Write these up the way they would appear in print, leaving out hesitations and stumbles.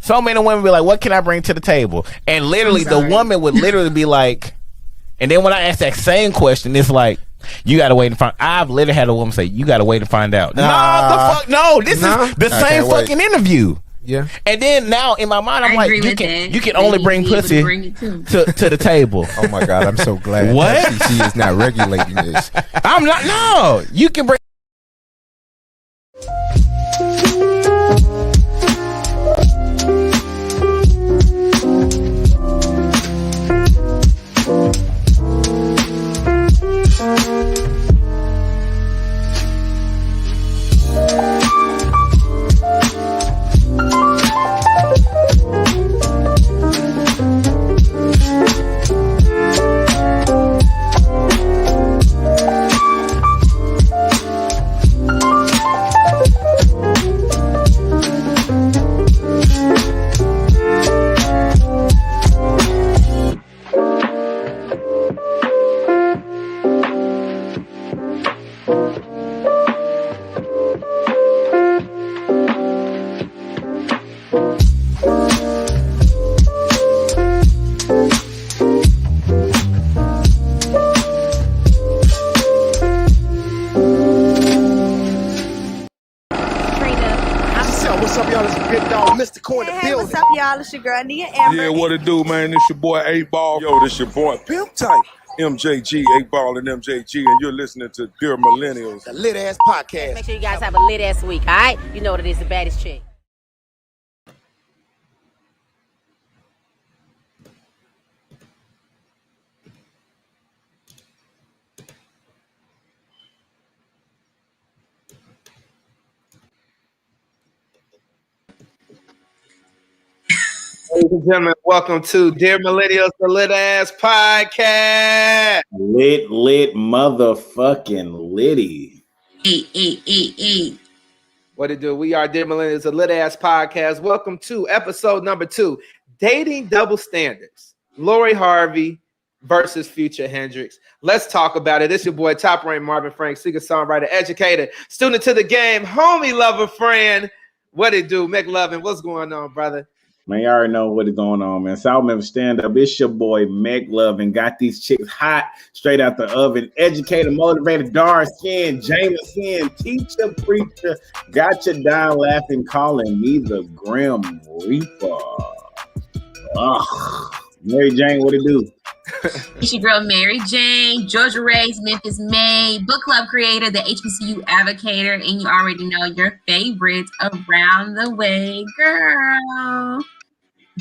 So many women be like, what can I bring to the table? And literally the woman would literally be like, and then when I ask that same question, it's like, you gotta wait and find. I've literally had a woman say, you gotta wait and find out. No, the fuck, no. This is the same fucking interview. Yeah. And then now in my mind, I'm like, you can only bring pussy to the table. Oh my God, I'm so glad what? FCC is not regulating this. I'm not. No, you can bring. What's up, y'all? It's your girl, Nia Amber. Yeah, what it do, man? It's your boy, 8Ball. Yo, this your boy, Pimp Type. MJG, 8Ball and MJG, and you're listening to Dear Millennials, the lit ass podcast. Make sure you guys have a lit ass week, all right? You know what it is, the baddest chick. Ladies and gentlemen, welcome to Dear Millennials, the lit ass podcast. Lit motherfucking litty. What it do? We are Dear Millennials, the lit ass podcast. Welcome to episode number 2, Dating Double Standards. Lori Harvey versus Future Hendrix. Let's talk about it. It's your boy, top ranked Marvin Frank, singer, songwriter, educator, student to the game, homie, lover, friend. What it do? McLovin, what's going on, brother? Man, you already know what is going on, man. South Memphis Stand Up. It's your boy, McLovin. Got these chicks hot, straight out the oven. Educator, motivator, dark skin, Jameson, teacher, preacher. Got you down laughing, calling me the Grim Reaper. Ugh. Mary Jane, what it do? It's your girl, Mary Jane, Georgia raised, Memphis made, book club creator, the HBCU advocator, and you already know your favorites around the way, girl.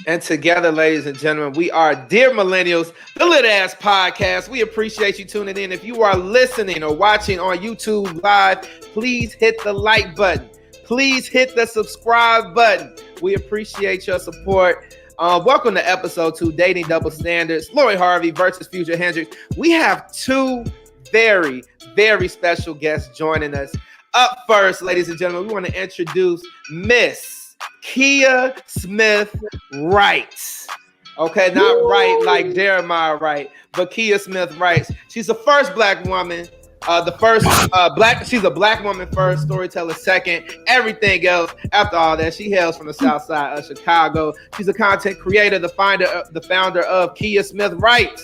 And together, ladies and gentlemen, we are Dear Millennials, the lit ass podcast. We appreciate you tuning in. If you are listening or watching on YouTube live, please hit the like button. Please hit the subscribe button. We appreciate your support. Welcome to episode 2, Dating Double Standards. Lori Harvey versus Future Hendrix. We have 2 very, very special guests joining us. Up first, ladies and gentlemen, we want to introduce Miss Kia Smith Wright. Okay, not Wright like Jeremiah Wright, but Kia Smith Wright. She's the first Black woman. She's a Black woman first, storyteller second, everything else. After all that, she hails from the South Side of Chicago. She's a content creator, the founder of Kia Smith Wright.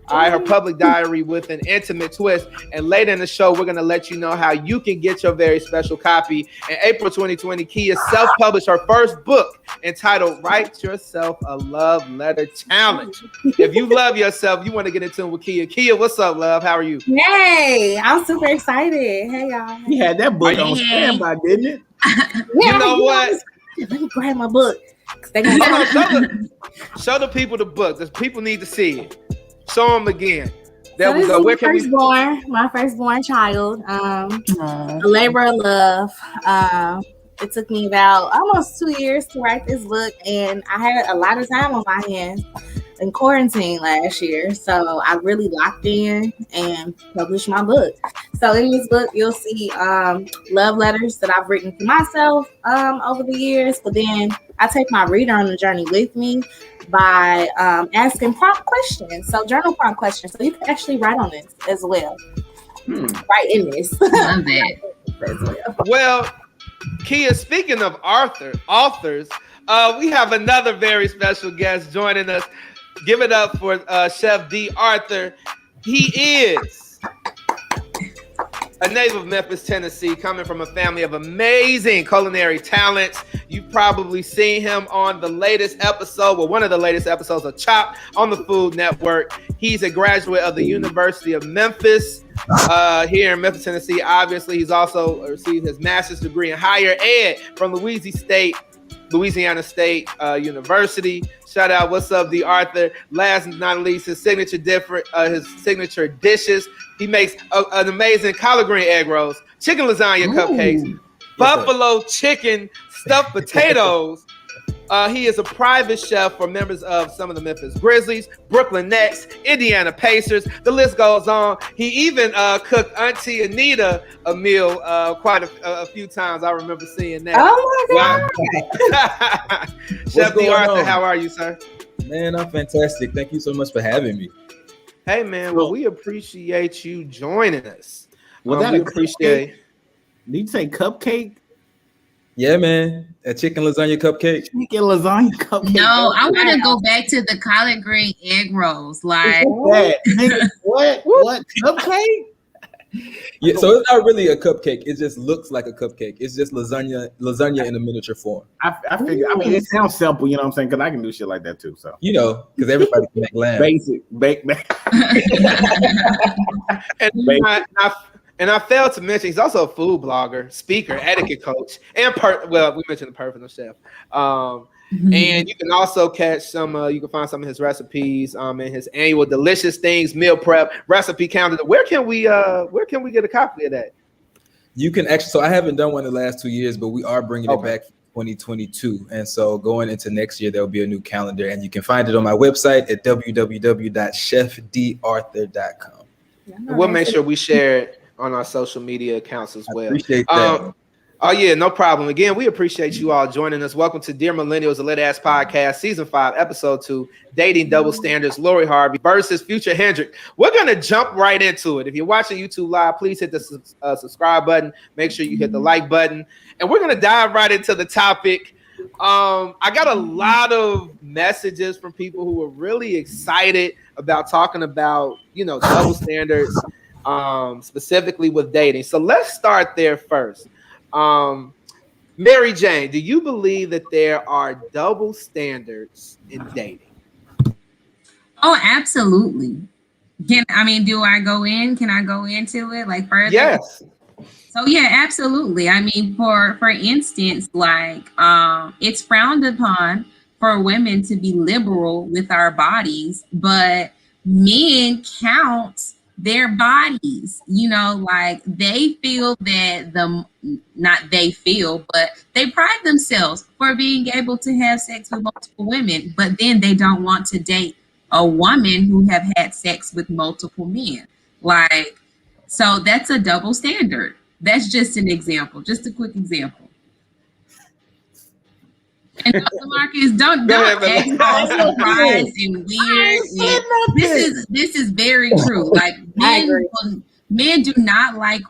All right, her public diary with an intimate twist. And later in the show, we're going to let you know how you can get your very special copy. In April 2020, Kia self-published her first book entitled Write Yourself a Love Letter Challenge. If you love yourself, you want to get in tune with Kia. Kia, what's up, love? How are you? Hey, I'm super excited. Hey, y'all. You had that book on standby, didn't you? Yeah, you know what? Let me grab my book. Show the people the book. The people need to see it. Show them again. There so we go. Where can my firstborn child, a labor of love. It took me about almost 2 years to write this book, and I had a lot of time on my hands in quarantine last year. So I really locked in and published my book. So in this book, you'll see love letters that I've written to myself over the years, but then I take my reader on the journey with me by asking prompt questions. So journal prompt questions. So you can actually write on this as well. Write in this. Love it. Well, Kia, speaking of authors, We have another very special guest joining us. Give it up for Chef D. Arthur. He is a native of Memphis, Tennessee, coming from a family of amazing culinary talents. You've probably seen him on the latest episode, well, one of the latest episodes of Chopped on the Food Network. He's a graduate of the University of Memphis here in Memphis, Tennessee. Obviously, he's also received his master's degree in higher ed from Louisiana State University. Shout out, what's up, D. Arthur? Last but not least, his signature dishes. He makes an amazing collard green egg rolls, chicken lasagna cupcakes, buffalo chicken stuffed potatoes. He is a private chef for members of some of the Memphis Grizzlies, Brooklyn Nets, Indiana Pacers. The list goes on. He even cooked Auntie Anita a meal quite a few times. I remember seeing that. Oh my God. Chef D. Arthur, how are you, sir? Man, I'm fantastic. Thank you so much for having me. Hey, man. Well, we appreciate you joining us. Was that appreciate? Did you say cupcake? Yeah, man. A chicken lasagna cupcake. Chicken lasagna cupcake. No, I want to go back to the collard green egg rolls. Like what? What cupcake? Yeah, so it's not really a cupcake. It just looks like a cupcake. It's just lasagna in a miniature form. I figure. I mean, it sounds simple. You know what I'm saying? Because I can do shit like that too. So because everybody can make lamb. Basic, bake. And I failed to mention he's also a food blogger, speaker, etiquette coach, and we mentioned the personal chef. And you can also catch you can find some of his recipes in his annual Delicious Things meal prep recipe calendar. Where can we get a copy of that? You can actually. So I haven't done one in the last 2 years, but we are bringing it back. 2022, and so going into next year there will be a new calendar, and you can find it on my website at www.chefdarthur.com. We'll make sure we share it on our social media accounts as well. Appreciate that. Oh yeah, no problem. Again, we appreciate you all joining us. Welcome to Dear Millennials, a Lit Ass Podcast, Season 5, Episode 2, Dating Double Standards, Lori Harvey versus Future Hendrick. We're going to jump right into it. If you're watching YouTube Live, please hit the subscribe button. Make sure you hit the like button. And we're going to dive right into the topic. I got a lot of messages from people who were really excited about talking about, double standards, specifically with dating. So let's start there first. Mary Jane, do you believe that there are double standards in dating? Oh, absolutely. Do I go in? Can I go into it like further? Yes. So yeah, absolutely. I mean, for instance, like it's frowned upon for women to be liberal with our bodies, but men count their bodies, like they feel that but they pride themselves for being able to have sex with multiple women, but then they don't want to date a woman who have had sex with multiple men. Like, so that's a double standard. That's just an example, just a quick example. And Marcus, don't act all surprised and weird. This is very true. Like men do not like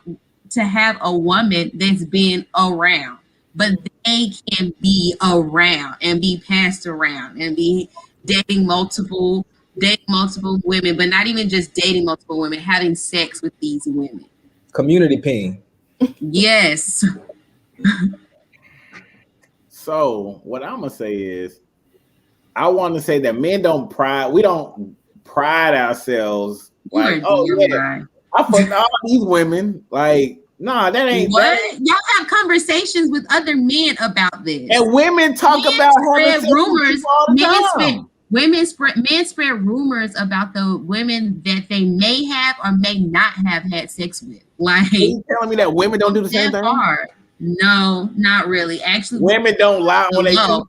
to have a woman that's been around, but they can be around and be passed around and be dating multiple women, but not even just dating multiple women, having sex with these women. Community ping. Yes. So what I'm gonna say is, I want to say that men don't pride ourselves like, I fucked all these women. Like, nah, that ain't what that. Y'all have conversations with other men about this, and women talk about having rumors. Men spread rumors about the women that they may have or may not have had sex with. Like, are you telling me that women don't do the same thing? No, not really. Actually, women don't lie when they talk.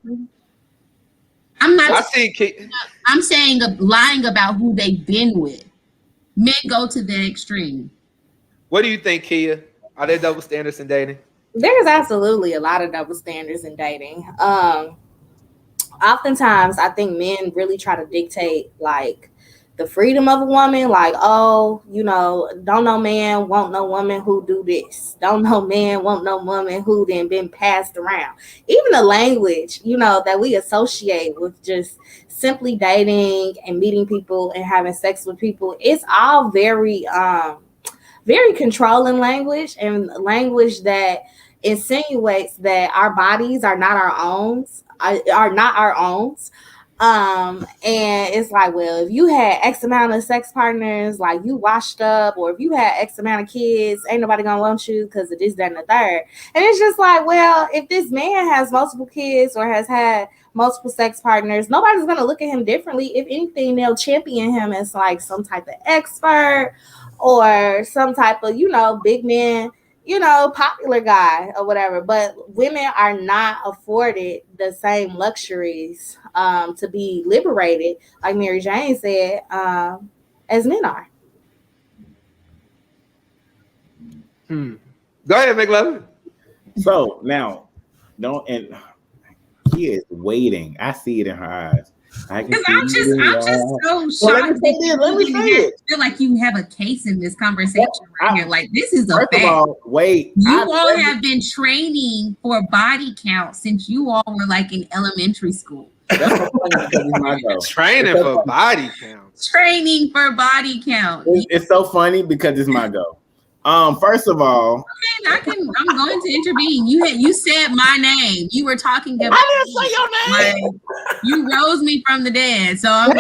I'm not. I'm saying lying about who they've been with. Men go to the extreme. What do you think, Kia? Are there double standards in dating? There's absolutely a lot of double standards in dating. Oftentimes, I think men really try to dictate like the freedom of a woman, like, oh, you know, don't no man want no woman who do this. Don't no man want no woman who then been passed around. Even the language, you know, that we associate with just simply dating and meeting people and having sex with people, it's all very very controlling language, and language that insinuates that our bodies are not our own, are not our own. And it's like, well, if you had X amount of sex partners, like you washed up, or if you had X amount of kids, ain't nobody gonna want you because of this, that, and the third. And it's just like, well, if this man has multiple kids or has had multiple sex partners, nobody's gonna look at him differently. If anything, they'll champion him as like some type of expert or some type of, you know, big man, you know, popular guy or whatever. But women are not afforded the same luxuries to be liberated, like Mary Jane said, as men are. Go ahead, McLovin. So now, he is waiting. I see it in her eyes. I'm just so shocked. Let me say it. I feel like you have a case in this conversation right here. Like, this is a fact. Of all, wait. You all have been training for body count since you all were like in elementary school. That's my go. Training for body count. Training for body count. It's so funny because it's my go. First of all, I'm going to intervene. You said my name. You were talking about. I didn't say your name. Like, you rose me from the dead, so I'm.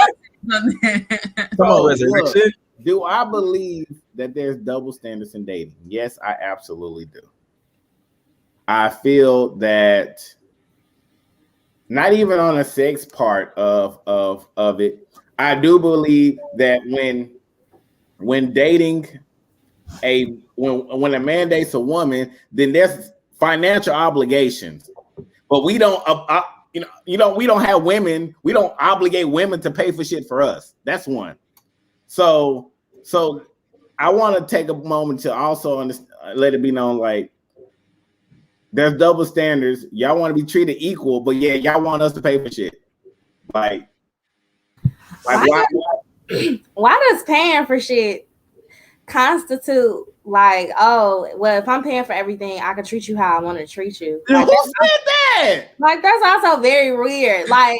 Come on, resurrection. Do I believe that there's double standards in dating? Yes, I absolutely do. I feel that not even on a sex part of it, I do believe that when dating when a man dates a woman, then there's financial obligations, but we don't we don't have women, we don't obligate women to pay for shit for us. That's one. So I want to take a moment to also let it be known, like, there's double standards. Y'all want to be treated equal, but yeah, y'all want us to pay for shit. Like why does paying for shit constitute like, oh, well, if I'm paying for everything, I can treat you how I want to treat you? Like, who said that? Like, that's also very weird. Like,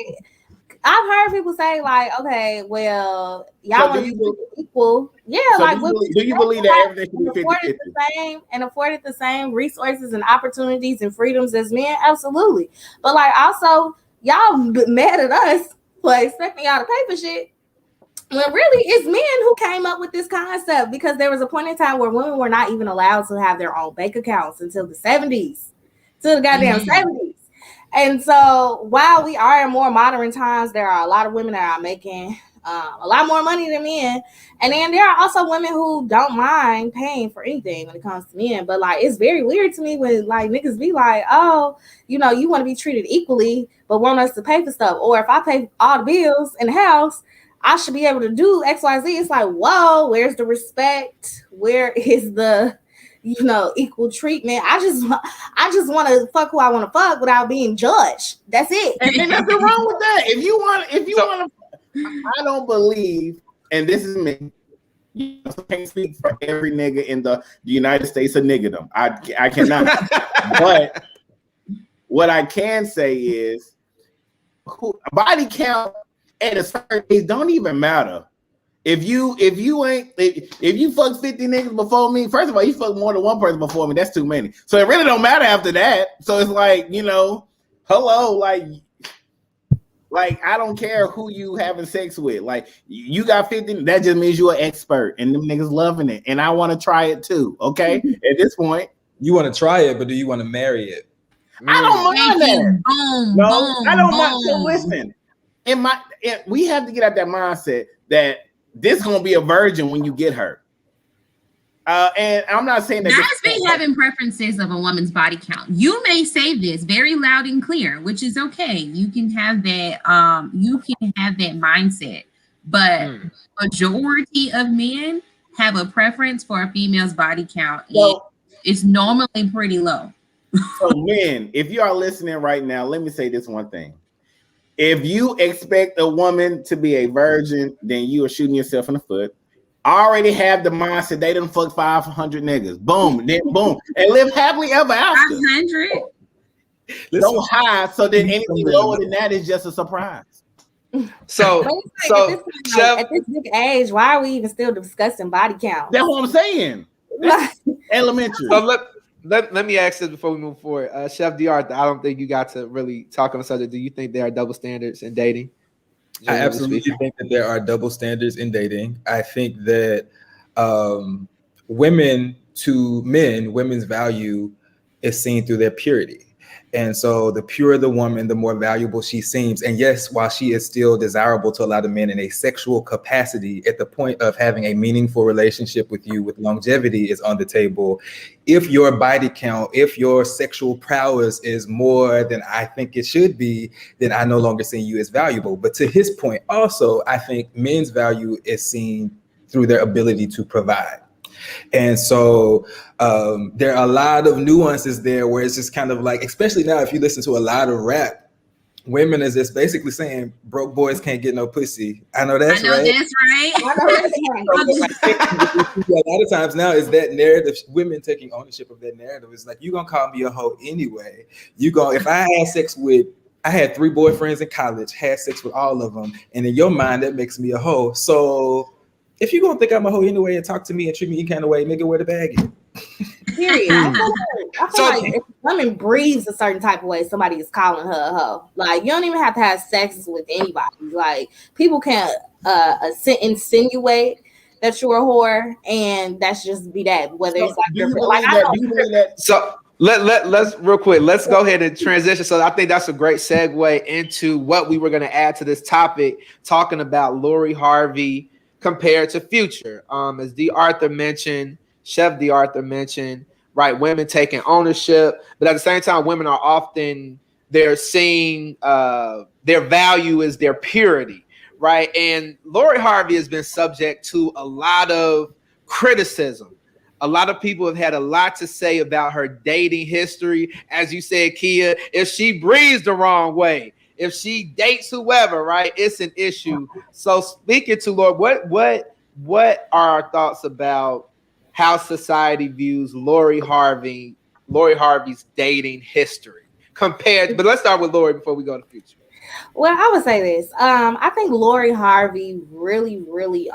I've heard people say, like, okay, well, y'all want to be equal. Yeah, so like, do you believe that everything should be 50-50? And afforded the same resources and opportunities and freedoms as men? Absolutely. But like, also, y'all mad at us for expecting y'all to pay for shit. Well, really, it's men who came up with this concept, because there was a point in time where women were not even allowed to have their own bank accounts until the 70s, till the goddamn 70s. And so while we are in more modern times, there are a lot of women that are making a lot more money than men. And then there are also women who don't mind paying for anything when it comes to men. But like, it's very weird to me when like niggas be like, oh, you know, you want to be treated equally, but want us to pay for stuff. Or if I pay all the bills in the house, I should be able to do X, Y, Z. It's like, whoa, where's the respect? Where is the, you know, equal treatment? I just want to fuck who I want to fuck without being judged. That's it. And nothing wrong with that. If you want to, I don't believe, and this is me, you can't speak for every nigga in the United States of niggerdom. I cannot. But what I can say is, body count at a certain age don't even matter. If you fuck 50 niggas before me, first of all, you fuck more than one person before me. That's too many. So it really don't matter after that. So it's like, you know, hello, like I don't care who you having sex with. Like, you got 50, that just means you're an expert, and them niggas loving it. And I want to try it too. Okay, at this point, you want to try it, but do you want to marry it? I don't mind that. I don't mind. So listen. We have to get out that mindset that this gonna be a virgin when you get her. And I'm not saying that. That's me having preferences of a woman's body count. You may say this very loud and clear, which is okay. You can have that. You can have that mindset, but majority of men have a preference for a female's body count. Well, it's normally pretty low. So, men, if you are listening right now, let me say this one thing. If you expect a woman to be a virgin, then you are shooting yourself in the foot. I already have the mindset they done fuck 500 niggas. Boom, then boom, and live happily ever after. 500. Don't hide, so then anything lower than that is just a surprise. So at this big age, why are we even still discussing body count? That's what I'm saying. That's elementary. So let me ask this before we move forward. Chef D'Arthur, I don't think you got to really talk on the subject. Do you think there are double standards in dating? I absolutely think that there are double standards in dating. I think that women to men, women's value is seen through their purity. And so the purer the woman, the more valuable she seems. And yes, while she is still desirable to a lot of men in a sexual capacity, at the point of having a meaningful relationship with you with longevity is on the table. If your body count, if your sexual prowess is more than I think it should be, then I no longer see you as valuable. But to his point also, I think men's value is seen through their ability to provide. And so there are a lot of nuances there where it's just kind of like, especially now, if you listen to a lot of rap, women is just basically saying broke boys can't get no pussy. I know that's right. That's right. A lot of times now is that narrative, women taking ownership of that narrative. It's like, you gonna call me a hoe anyway. If I had 3 boyfriends in college, had sex with all of them, and in your mind that makes me a hoe. So if you gonna think I'm a hoe anyway and talk to me and treat me any kind of way, nigga, where the bag is? Period. I feel like if a woman breathes a certain type of way, somebody is calling her a hoe. Like, you don't even have to have sex with anybody. Like, people can insinuate that you're a whore, and that's just be that. Whether it's like So let's real quick. Let's go ahead and transition. So I think that's a great segue into what we were going to add to this topic, talking about Lori Harvey compared to Future. As D'Arthur mentioned, Chef D'Arthur mentioned, right, women taking ownership, but at the same time, women are often, they're seeing their value is their purity, right? And Lori Harvey has been subject to a lot of criticism. A lot of people have had a lot to say about her dating history. As you said, Kia, if she breathes the wrong way, if she dates whoever, right, it's an issue. So speaking to Lord, what are our thoughts about how society views Lori Harvey's dating history compared? But let's start with Lori before we go to Future. Well, I would say this. I think Lori Harvey really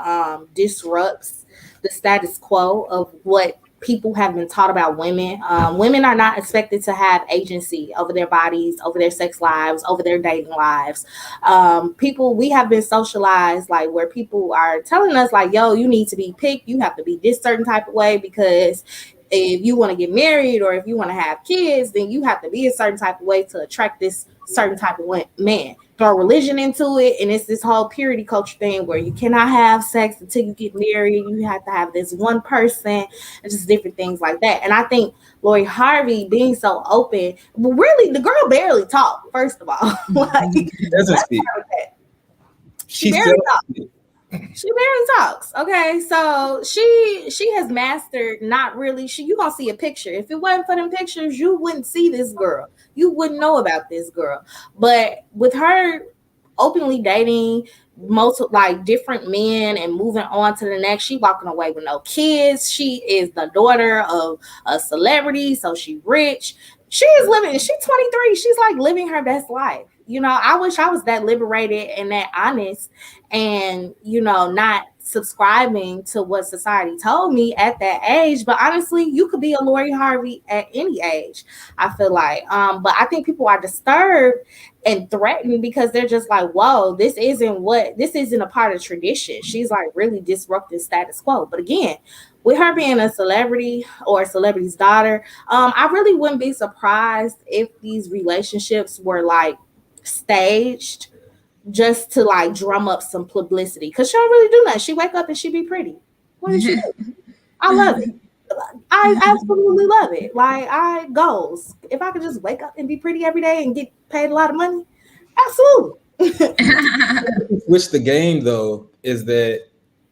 disrupts the status quo of what people have been taught about women. Women are not expected to have agency over their bodies, over their sex lives, over their dating lives. We have been socialized like where people are telling us like, yo, you need to be picked. You have to be this certain type of way because if you want to get married or if you want to have kids, then you have to be a certain type of way to attract this certain type of man. Throw religion into it, and it's this whole purity culture thing where you cannot have sex until you get married. You have to have this one person, and just different things like that. And I think Lori Harvey being so open, really, the girl barely talked. First of all, like, she doesn't speak. She barely talks. She barely talks. Okay, so she has mastered not really. You gonna see a picture. If it wasn't for them pictures, you wouldn't see this girl. You wouldn't know about this girl. But with her openly dating multiple different men and moving on to the next, she walking away with no kids. She is the daughter of a celebrity, so she rich. She's 23. She's like living her best life. You know, I wish I was that liberated and that honest and, you know, not subscribing to what society told me at that age. But honestly, you could be a Lori Harvey at any age, I feel like. But I think people are disturbed and threatened because they're just like, whoa, this isn't a part of tradition. She's like really disrupting status quo. But again, with her being a celebrity or a celebrity's daughter, I really wouldn't be surprised if these relationships were like staged just to like drum up some publicity, because she don't really do that. She wake up and she be pretty. What did she do? I love it. I absolutely love it. Like, goals. If I could just wake up and be pretty every day and get paid a lot of money, absolutely. Which the game though is that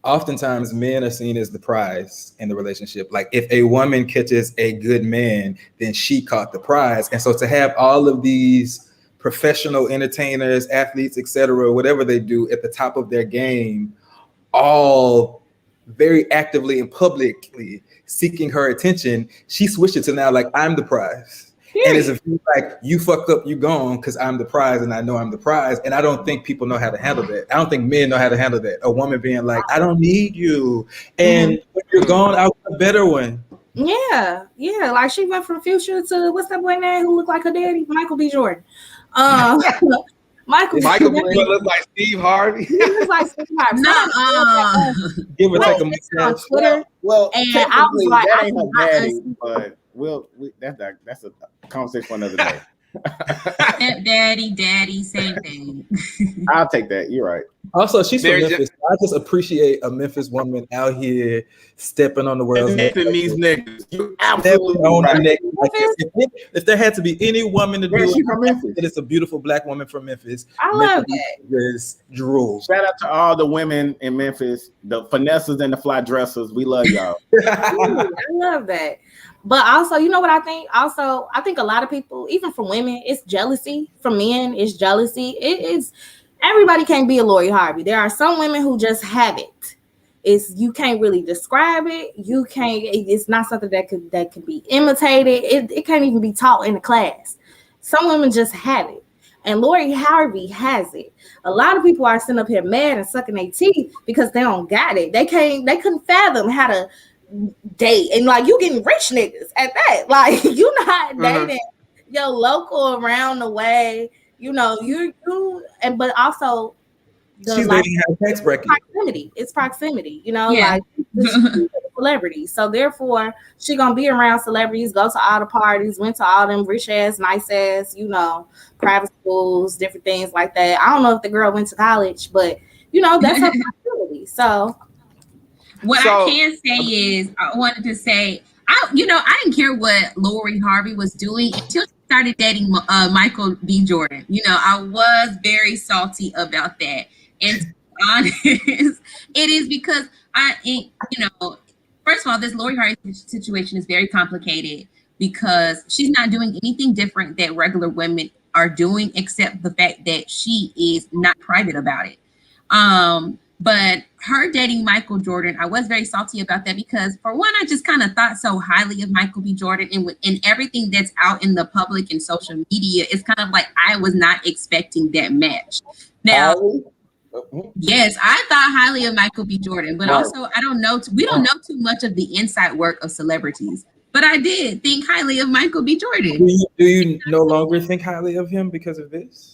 oftentimes men are seen as the prize in the relationship. Like if a woman catches a good man, then she caught the prize. And so to have all of these professional entertainers, athletes, etc., whatever they do at the top of their game, all very actively and publicly seeking her attention, she switched it to now like I'm the prize. And it's like, you fucked up, you gone, because I'm the prize and I know I'm the prize. And I don't think people know how to handle that. I don't think men know how to handle that. A woman being like, I don't need you. And when you're gone, I'll get a better one. Yeah. Like she went from Future to what's that boy name who looked like her daddy? Michael B. Jordan. Michael B. Jordan looks like Steve Harvey. He looks like Steve Harvey. Give her like a mustache. Twitter. Well, and I was like, that ain't her daddy, but that's a conversation for another day. Daddy, same thing. I'll take that. You're right. Also, she's from Memphis. I just appreciate a Memphis woman out here stepping on the world's neck. These niggas, you absolutely on the neck. Like if there had to be any woman to do it, it's a beautiful black woman from Memphis. I love that. Drool. Shout out to all the women in Memphis, the finesses and the fly dressers. We love y'all. I love that. But also, you know what I think? Also, I think a lot of people, even from women, it's jealousy. From men, it's jealousy. It is. Everybody can't be a Lori Harvey. There are some women who just have it. You can't really describe it. You can't. It's not something that can be imitated. It can't even be taught in a class. Some women just have it, and Lori Harvey has it. A lot of people are sitting up here mad and sucking their teeth because they don't got it. They couldn't fathom how to date, and like you getting rich niggas at that. Like you not dating your local around the way. You know, but also she's dating her tax bracket. Proximity. It's proximity, you know, like celebrity. So therefore, she gonna be around celebrities, go to all the parties, went to all them rich ass, nice ass, you know, private schools, different things like that. I don't know if the girl went to college, but you know, that's her proximity. So what I can say is, I wanted to say, I didn't care what Lori Harvey was doing until she started dating Michael B. Jordan. You know, I was very salty about that. And to be honest, it is because first of all, this Lori Harvey situation is very complicated because she's not doing anything different that regular women are doing, except the fact that she is not private about it. But her dating Michael Jordan, I was very salty about that because, for one, I just kind of thought so highly of Michael B. Jordan, and everything that's out in the public and social media, it's kind of like I was not expecting that match. Now, yes, I thought highly of Michael B. Jordan, but also we don't know too much of the inside work of celebrities. But I did think highly of Michael B. Jordan. Do you no longer think highly of him because of this?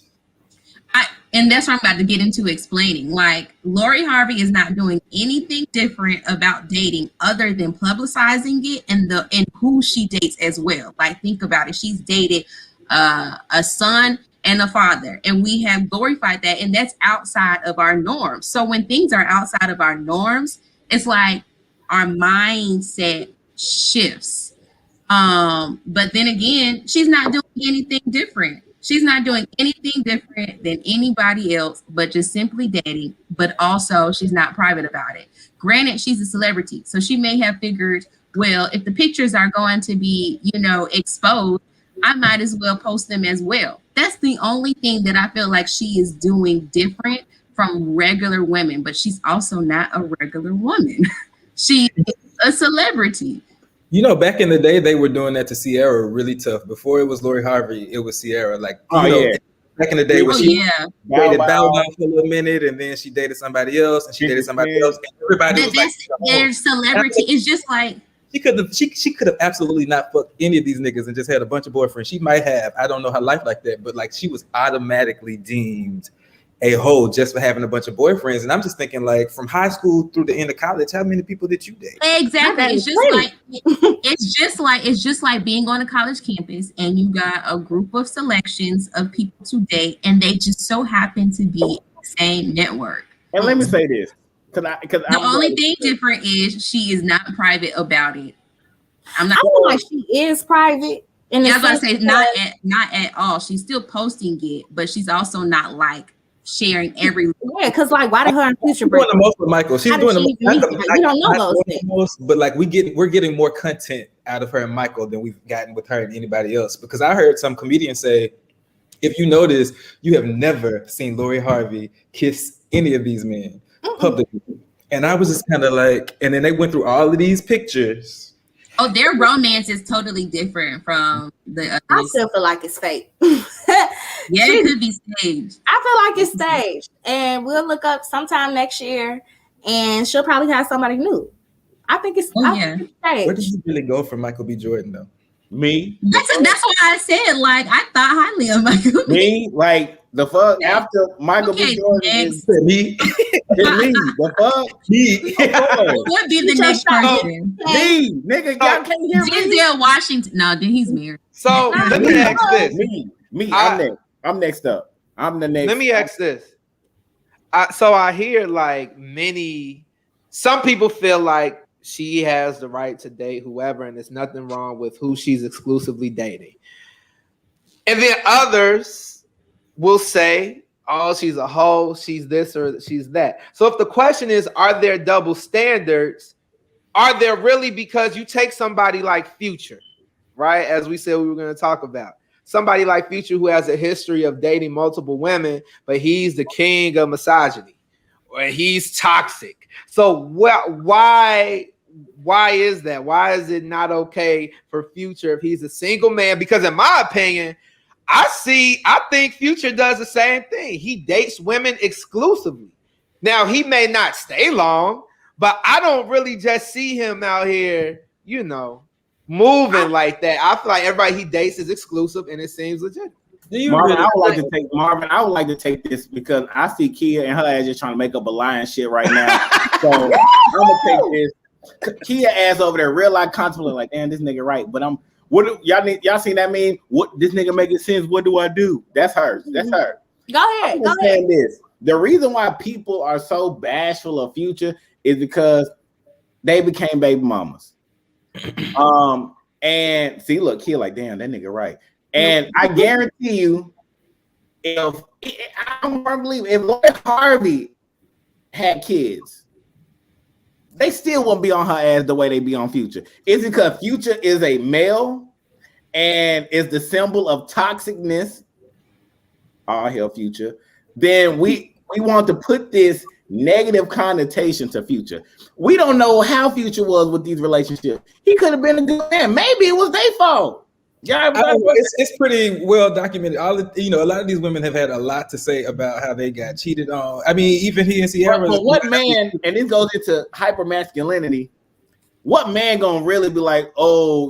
And that's what I'm about to get into explaining. Like, Lori Harvey is not doing anything different about dating other than publicizing it and who she dates as well. Like, think about it. She's dated a son and a father, and we have glorified that, and that's outside of our norms. So when things are outside of our norms, it's like our mindset shifts. But then again, she's not doing anything different. She's not doing anything different than anybody else, but just simply dating. But also, she's not private about it. Granted, she's a celebrity, so she may have figured, well, if the pictures are going to be, exposed, I might as well post them as well. That's the only thing that I feel like she is doing different from regular women. But she's also not a regular woman. She is a celebrity. You know, back in the day, they were doing that to Ciara really tough. Before it was Lori Harvey, it was Ciara. Like, back in the day, when she dated Bow Wow for a little minute, and then she dated somebody else, and she dated somebody else. And everybody was like, their celebrity. It's just like she could have absolutely not fucked any of these niggas and just had a bunch of boyfriends. She might have. I don't know her life like that, but like she was automatically deemed a hoe just for having a bunch of boyfriends. And I'm just thinking, like, from high school through the end of college, how many people did you date? Exactly. It's just like being on a college campus and you got a group of selections of people to date, and they just so happen to be in the same network. And let me say this, because the only thing different is she is not private about it. I feel like she is private. And I was going to say not at all. She's still posting it, but she's also not like sharing every because like why did her and Future doing the most with Michael? She's doing the most. You don't know those things. But like we're getting more content out of her and Michael than we've gotten with her and anybody else. Because I heard some comedians say if you notice, you have never seen Lori Harvey kiss any of these men publicly. And I was just kind of like, and then they went through all of these pictures. Oh, their romance is totally different from the others. I still feel like it's fake. Yeah, it could be staged. I feel like it's staged. And we'll look up sometime next year and she'll probably have somebody new. I think it's, Oh, I yeah. think it's staged. Where did you really go for Michael B. Jordan, though? Me? That's why I said, like, I thought highly of Michael B. Me? Like, the fuck? After Michael B. Okay, Jordan next. is Me? it's me. The fuck? Me? Who would be the next person? Me. Nigga, y'all can't hear me. Denzel Washington. No, then he's married. So let me ask this. Me. I'm next. I'm next up. I'm the next. Let me ask this. So I hear like some people feel like she has the right to date whoever, and there's nothing wrong with who she's exclusively dating. And then others will say, oh, she's a hoe, she's this or she's that. So if the question is, are there double standards? Are there really? Because you take somebody like Future, right? As we said, we were going to talk about somebody like Future who has a history of dating multiple women, but he's the king of misogyny or he's toxic. So why is that? Why is it not okay for Future if he's a single man? Because in my opinion, I think Future does the same thing. He dates women exclusively. Now, he may not stay long, but I don't really just see him out here, moving like that. I feel like everybody he dates is exclusive, and it seems legit. Marvin, I would like to take this because I see Kia and her ass just trying to make up a lie and shit right now. So I'm gonna take this. Kia ass over there, real life contemplating like, damn, this nigga right. But y'all seen that meme? What this nigga making sense? What do I do? That's her. That's her. Go ahead. Go ahead. This. The reason why people are so bashful of Future is because they became baby mamas. And see, look, Kia like, damn, that nigga right. And I guarantee you, if Lori Harvey had kids, they still won't be on her ass the way they be on Future. It's because Future is a male and is the symbol of toxicness. Oh, hell, Future. Then we want to put this negative connotation to Future. We don't know how Future was with these relationships. He could have been a good man. Maybe it was their fault. Yeah, it's pretty well documented. A lot of these women have had a lot to say about how they got cheated on. I mean, even here in Sierra. But what man, and this goes into hyper masculinity, what man gonna really be like, oh,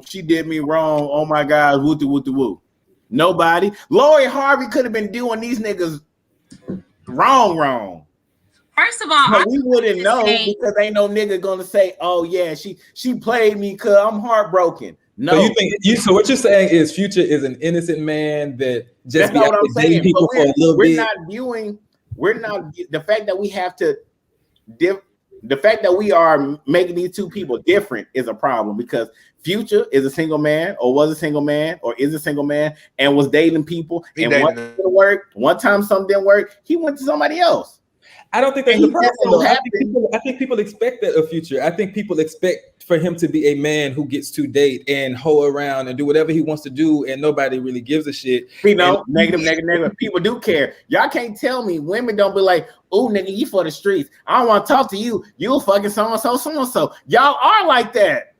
she did me wrong. Oh my God, woo. Nobody. Lori Harvey could have been doing these niggas wrong. First of all, but we wouldn't know because ain't no nigga gonna say, oh yeah, she played me because I'm heartbroken. No. So what you're saying is Future is an innocent man that just be out dating people for a little bit. We're not the fact that we have to the fact that we are making these two people different is a problem because Future is a single man or was a single man or is a single man and was dating people and one time didn't work. One time something didn't work, he went to somebody else. I don't think that's the problem. I think people expect that of Future. I think people expect for him to be a man who gets to date and hoe around and do whatever he wants to do, and nobody really gives a shit. Negative. People do care. Y'all can't tell me women don't be like, "Oh, nigga, you for the streets. I don't want to talk to you. You fucking so and so. Y'all are like that.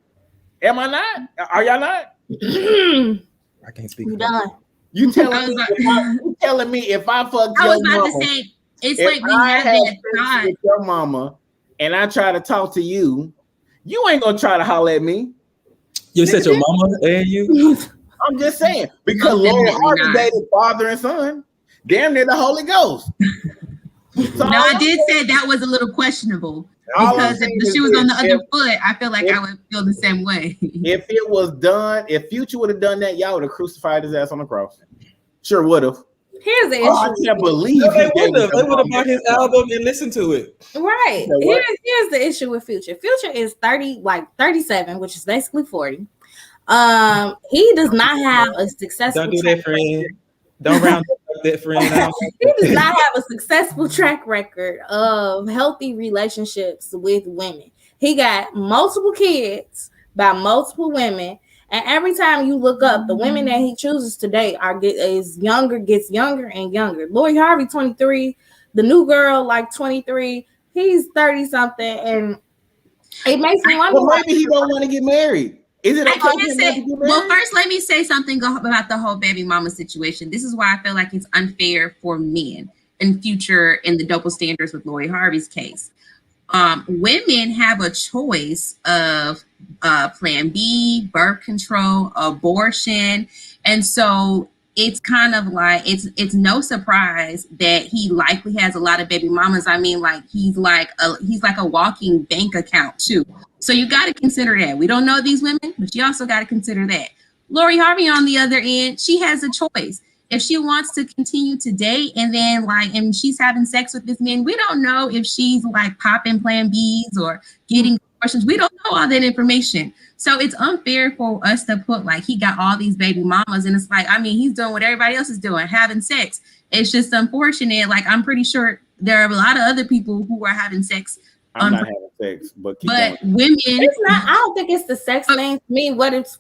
Am I not? Are y'all not? I can't speak. You done? You telling me if I fuck I was your about mama, to say it's like we have that thought. with your mama, and I try to talk to you, you ain't gonna try to holler at me. You said your mama and you. I'm just saying because Lori Harvey dated father and son, damn near the Holy Ghost. So now I did say that was a little questionable because if the shoe was on the other foot, I feel like I would feel the same way. If it was done, if Future would have done that, y'all would have crucified his ass on the cross. Sure would have. Here's the issue. I can't believe they would have bought his album and listened to it. Right. Here's the issue with Future. Future is 37, which is basically 40. He does not have a successful. Don't do that, friend. Don't round up that friend. He does not have a successful track record of healthy relationships with women. He got multiple kids by multiple women. And every time you look up, the women that he chooses today gets younger and younger. Lori Harvey, 23, the new girl, like 23, he's 30 something, and it makes me wonder. Well, maybe he don't want to get married. Is it okay for him not to get married? Well, first, let me say something about the whole baby mama situation. This is why I feel like it's unfair for men in future in the double standards with Lori Harvey's case. Women have a choice of Plan B, birth control, abortion, and so it's kind of like it's no surprise that he likely has a lot of baby mamas. I mean, like he's like a walking bank account too. So you got to consider that. We don't know these women, but you also got to consider that. Lori Harvey, on the other end, she has a choice. If she wants to continue to date and she's having sex with this man, we don't know if she's like popping Plan Bs or getting abortions. We don't know all that information. So it's unfair for us to put like he got all these baby mamas, and it's like, I mean, he's doing what everybody else is doing, having sex. It's just unfortunate. Like, I'm pretty sure there are a lot of other people who are having sex. I'm not having sex, but women. It's not. I don't think it's the sex thing.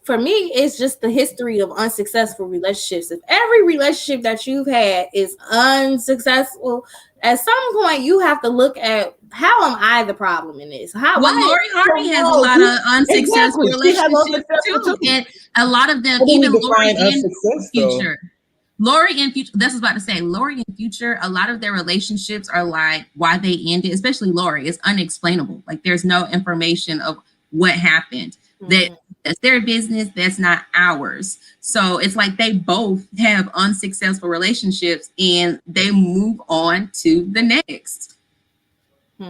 For me, it's just the history of unsuccessful relationships. If every relationship that you've had is unsuccessful, at some point you have to look at how am I the problem in this? Lori Harvey has a lot of unsuccessful relationships too, and a lot of them, even Lori in Future. Lori in Future, that's what I was about to say. Lori in Future, a lot of their relationships are like why they ended, especially Lori, is unexplainable. Like there's no information of what happened. That's their business, that's not ours. So it's like they both have unsuccessful relationships and they move on to the next.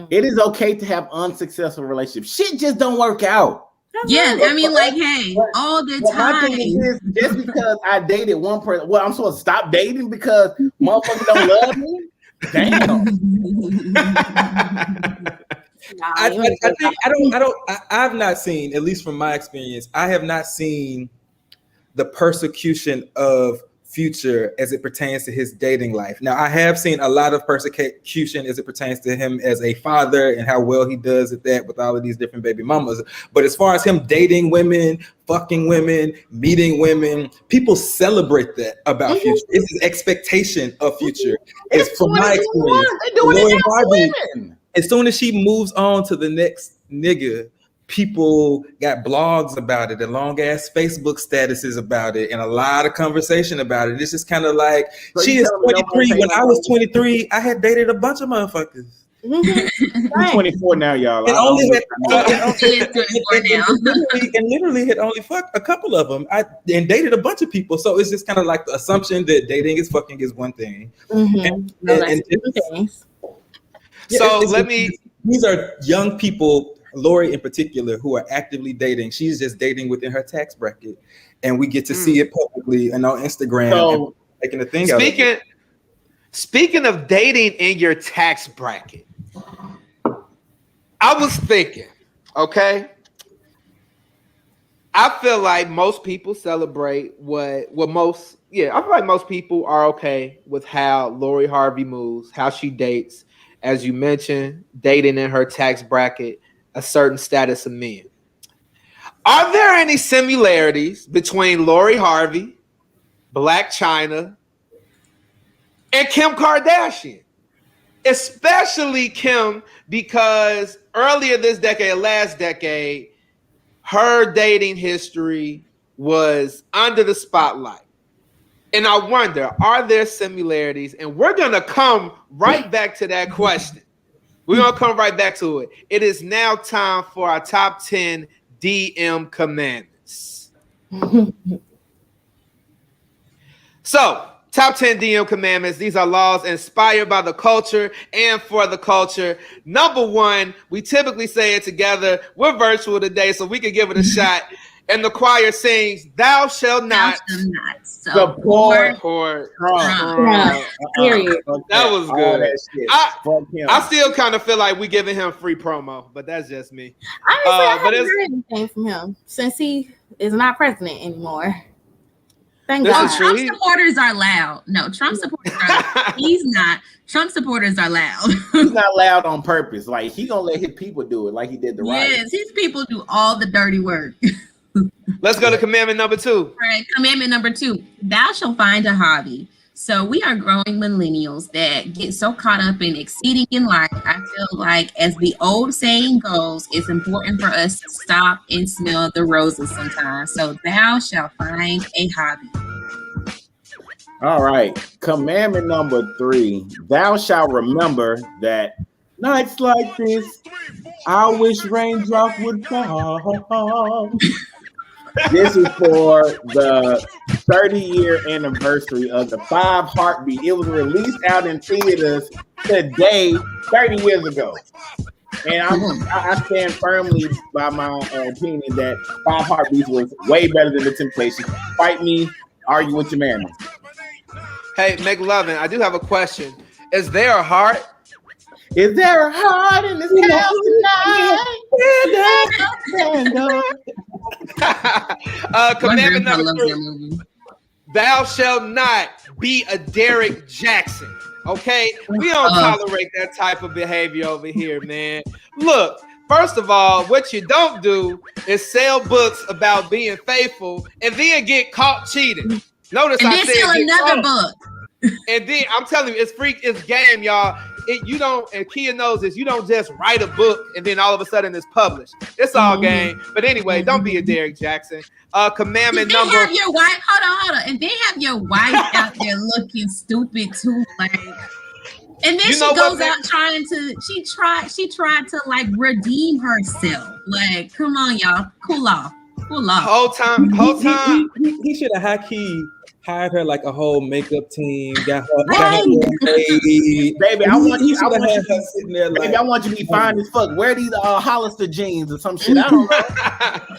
It is okay to have unsuccessful relationships. Shit just don't work out. Yeah, I mean, like, hey, all the time. My thing is, just because I dated one person, I'm supposed to stop dating because motherfuckers don't love me? Damn. I've not seen, at least from my experience, I have not seen the persecution of Future as it pertains to his dating life. Now, I have seen a lot of persecution as it pertains to him as a father and how well he does at that with all of these different baby mamas. But as far as him dating women, fucking women, meeting women, people celebrate that about Future. It's an expectation of Future. It's from my experience. Lori Harvey, as soon as she moves on to the next nigga, people got blogs about it and long ass Facebook statuses about it and a lot of conversation about it. It's just kind of like, so she is 23. When I was 23, I had dated a bunch of motherfuckers. I'm 24 now, y'all. And literally had only fucked a couple of them. And dated a bunch of people. So it's just kind of like the assumption that dating is fucking is one thing. These are young people, Lori in particular, who are actively dating. She's just dating within her tax bracket, and we get to see it publicly and on Instagram. So, making a thing out of it. Speaking of dating in your tax bracket, I was thinking, okay, I feel like most people celebrate I feel like most people are okay with how Lori Harvey moves, how she dates, as you mentioned, dating in her tax bracket, a certain status of men. Are there any similarities between Lori Harvey, Blac Chyna, and Kim Khardasian? Especially Kim, because earlier this decade, last decade, her dating history was under the spotlight. And I wonder, are there similarities? And we're going to come right back to that question. We're going to come right back to it. It is now time for our top 10 DM commandments. So, top 10 DM commandments. These are laws inspired by the culture and for the culture. Number one, we typically say it together. We're virtual today, so we can give it a shot. And the choir sings, "Thou shalt not support Trump." Period. That was good. I still kind of feel like we're giving him free promo, but that's just me. Honestly, I haven't heard anything from him since he is not president anymore. Thank God. Trump supporters are loud. No, Trump supporters are loud. He's not. Trump supporters are loud. He's not loud on purpose. Like, he gonna let his people do it like he did the right. Yes, his people do all the dirty work. Let's go to commandment number 2. All right, commandment number 2, thou shalt find a hobby. So we are growing millennials that get so caught up in exceeding in life. I feel like, as the old saying goes, it's important for us to stop and smell the roses sometimes. So thou shalt find a hobby. All right. Commandment number 3. Thou shalt remember that nights like this, I wish raindrops would fall. This is for the 30-year anniversary of the 5 Heartbeat. It was released out in theaters today, 30 years ago. And I stand firmly by my opinion that 5 Heartbeats was way better than The Temptations. Fight me, argue with your man. Hey, McLovin, I do have a question. Is there a heart? Is there a heart in this house tonight? Commandment number 3. Thou shalt not be a Derek Jackson. Okay? We don't tolerate that type of behavior over here, man. Look, first of all, what you don't do is sell books about being faithful and then get caught cheating. Notice and I then said steal another book. And then I'm telling you, it's game, y'all. You don't, and Kia knows this, you don't just write a book and then all of a sudden it's published. It's all game. But anyway, don't be a Derek Jackson. Commandment number. Have your wife, hold on. And they have your wife out there looking stupid too, like. And then she goes out she tried to like redeem herself. Like, come on, y'all, cool off. Whole time. He should have high-key hired her like a whole makeup team. Got her made. Baby, I want you sitting there like, baby, I want you to be fine as fuck. Wear these Hollister jeans or some shit. I don't know.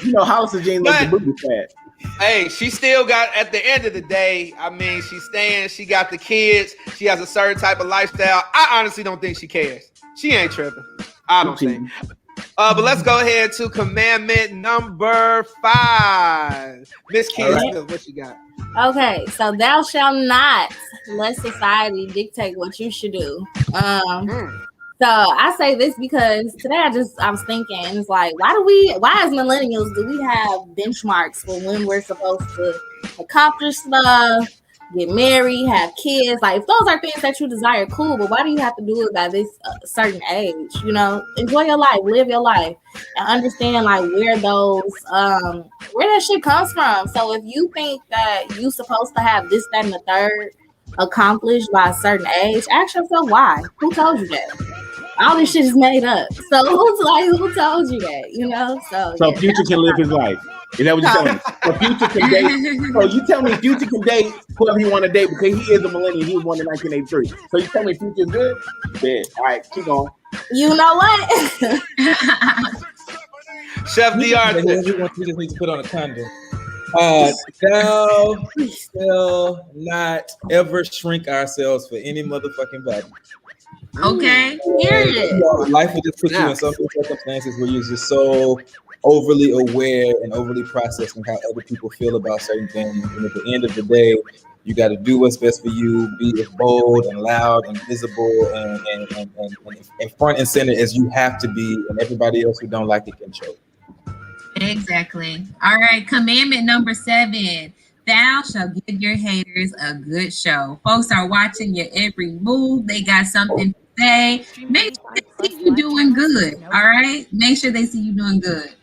You know, Hollister jeans make the booty fat. Hey, she still got, at the end of the day, I mean, she got the kids, she has a certain type of lifestyle. I honestly don't think she cares. She ain't tripping. I don't think. But let's go ahead to commandment number 5. Miss Kia, what you got? Okay, so thou shalt not let society dictate what you should do. So I say this because today I was thinking, it's like, why as millennials do we have benchmarks for when we're supposed to accomplish stuff, get married, have kids? Like, if those are things that you desire, cool, but why do you have to do it by this certain age? You know, enjoy your life, live your life, and understand like where that shit comes from. So if you think that you supposed to have this, that, and the third accomplished by a certain age, ask yourself why. Who told you that? All this shit is made up. So who told you that? You know? So Future can live his life. Is that what you're telling me? So Future can date. So you tell me Future can date whoever he want to date because he is a millennial. He was born in 1983. So you tell me Future's good? Dead. All right, keep going. You know what? Chef DR. We just need to put on a condom. Thou shall not ever shrink ourselves for any motherfucking body. Okay. Life will just put you in some circumstances where you're just so overly aware and overly processing how other people feel about certain things. And at the end of the day, you got to do what's best for you, be as bold and loud and visible and front and center as you have to be, and everybody else who don't like it can choke. Exactly. All right. Commandment number 7. Thou shalt give your haters a good show. Folks are watching your every move. They got something to say. Make sure they see you doing good. All right. Make sure they see you doing good.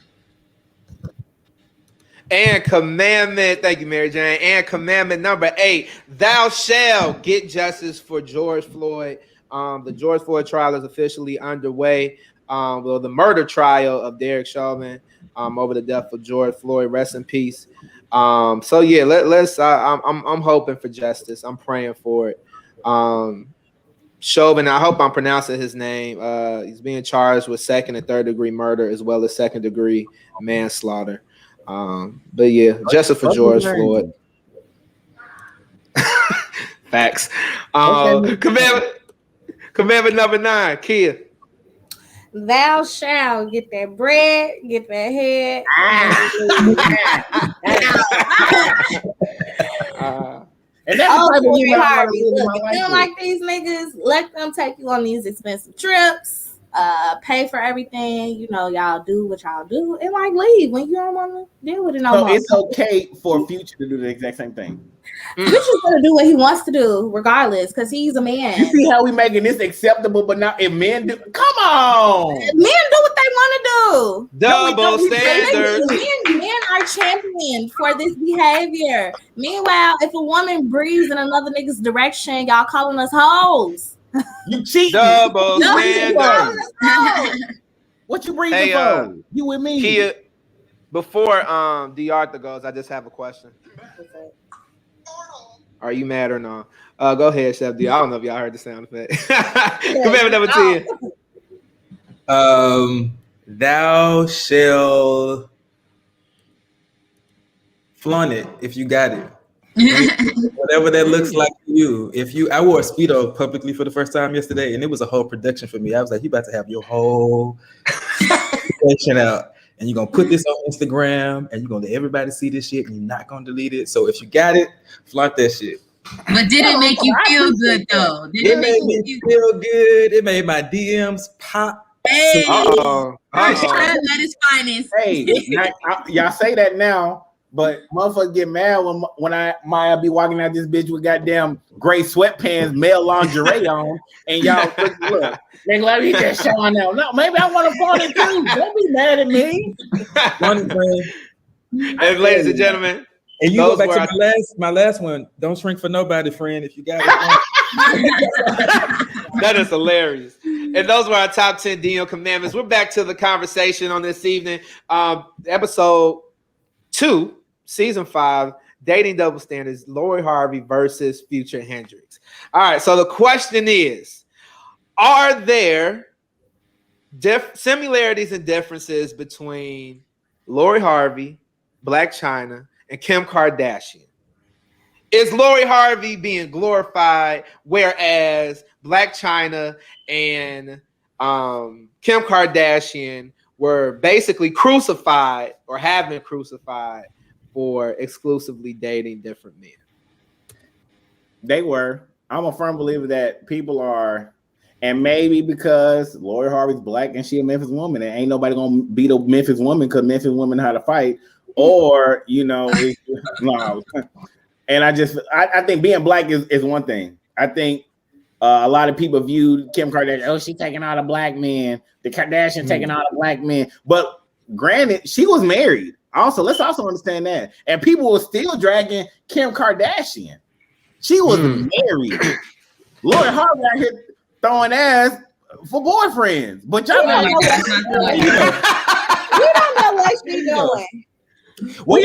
And commandment, thank you, Mary Jane. And commandment number 8, thou shalt get justice for George Floyd. The George Floyd trial is officially underway. Well, the murder trial of Derek Chauvin over the death of George Floyd. Rest in peace. So yeah, let's. I'm hoping for justice. I'm praying for it. Chauvin, I hope I'm pronouncing his name. He's being charged with 2nd and 3rd degree murder as well as 2nd degree manslaughter. But yeah, justice for George Floyd. Facts. Commandment number 9, Kia. Thou shalt get that bread, get that head. And that's Lori Harvey. Look, if you don't like these niggas, let them take you on these expensive trips. pay for everything. You know, y'all do what y'all do and like leave when you don't want to deal with it no So more. it's okay for Future to do the exact same thing. Future's gonna do what he wants to do, regardless, because he's a man. You see how we making this acceptable, but not if men do. Come on, men do what they want to do. Double standards. Men are champions for this behavior. Meanwhile, if a woman breathes in another nigga's direction, y'all calling us hoes. You cheating. Double standards. What you breathing for? You with me? Kia, before the Arthur goes, I just have a question. Are you mad or not? Go ahead, Chef D. I don't know if y'all heard the sound effect. Commandment number 10. Thou shall flaunt it if you got it. Whatever that looks like to you. I wore a Speedo publicly for the first time yesterday, and it was a whole production for me. I was like, you about to have your whole production out, and you're gonna put this on Instagram, and you're gonna let everybody see this shit, and you're not gonna delete it. So if you got it, flaunt that shit. But did it make you feel good though? It made me feel good. It made my DMs pop. Hey, that is finest. Hey, y'all say that now, but motherfuckers get mad when I be walking out this bitch with goddamn gray sweatpants, male lingerie on, and y'all look, nigga, let me just showing out. No, maybe I want to flaunt it too. Don't be mad at me. And ladies and gentlemen, and you go back to my last one. Don't shrink for nobody, friend. If you got it, that is hilarious. And those were our top 10 DM commandments. We're back to the conversation on this evening. Episode 2, season 5, dating double standards. Lori Harvey versus Future Hendrix. All right. So the question is: are there similarities and differences between Lori Harvey, Blac Chyna, and Kim Kardashian? Is Lori Harvey being glorified, whereas Blac Chyna and Kim Kardashian were basically crucified or have been crucified for exclusively dating different men? They were. I'm a firm believer that people are, and maybe because Lori Harvey's black and she a Memphis woman, and ain't nobody gonna beat a Memphis woman because Memphis women know how to fight, or no. And I think being black is one thing. I think a lot of people viewed Kim Kardashian, oh, she taking all the black men, the Kardashian taking all the black men. But granted, she was married. Let's also understand that. And people were still dragging Kim Kardashian. She was married. Lori Harvey out here throwing ass for boyfriends. But y'all don't know what she's doing. What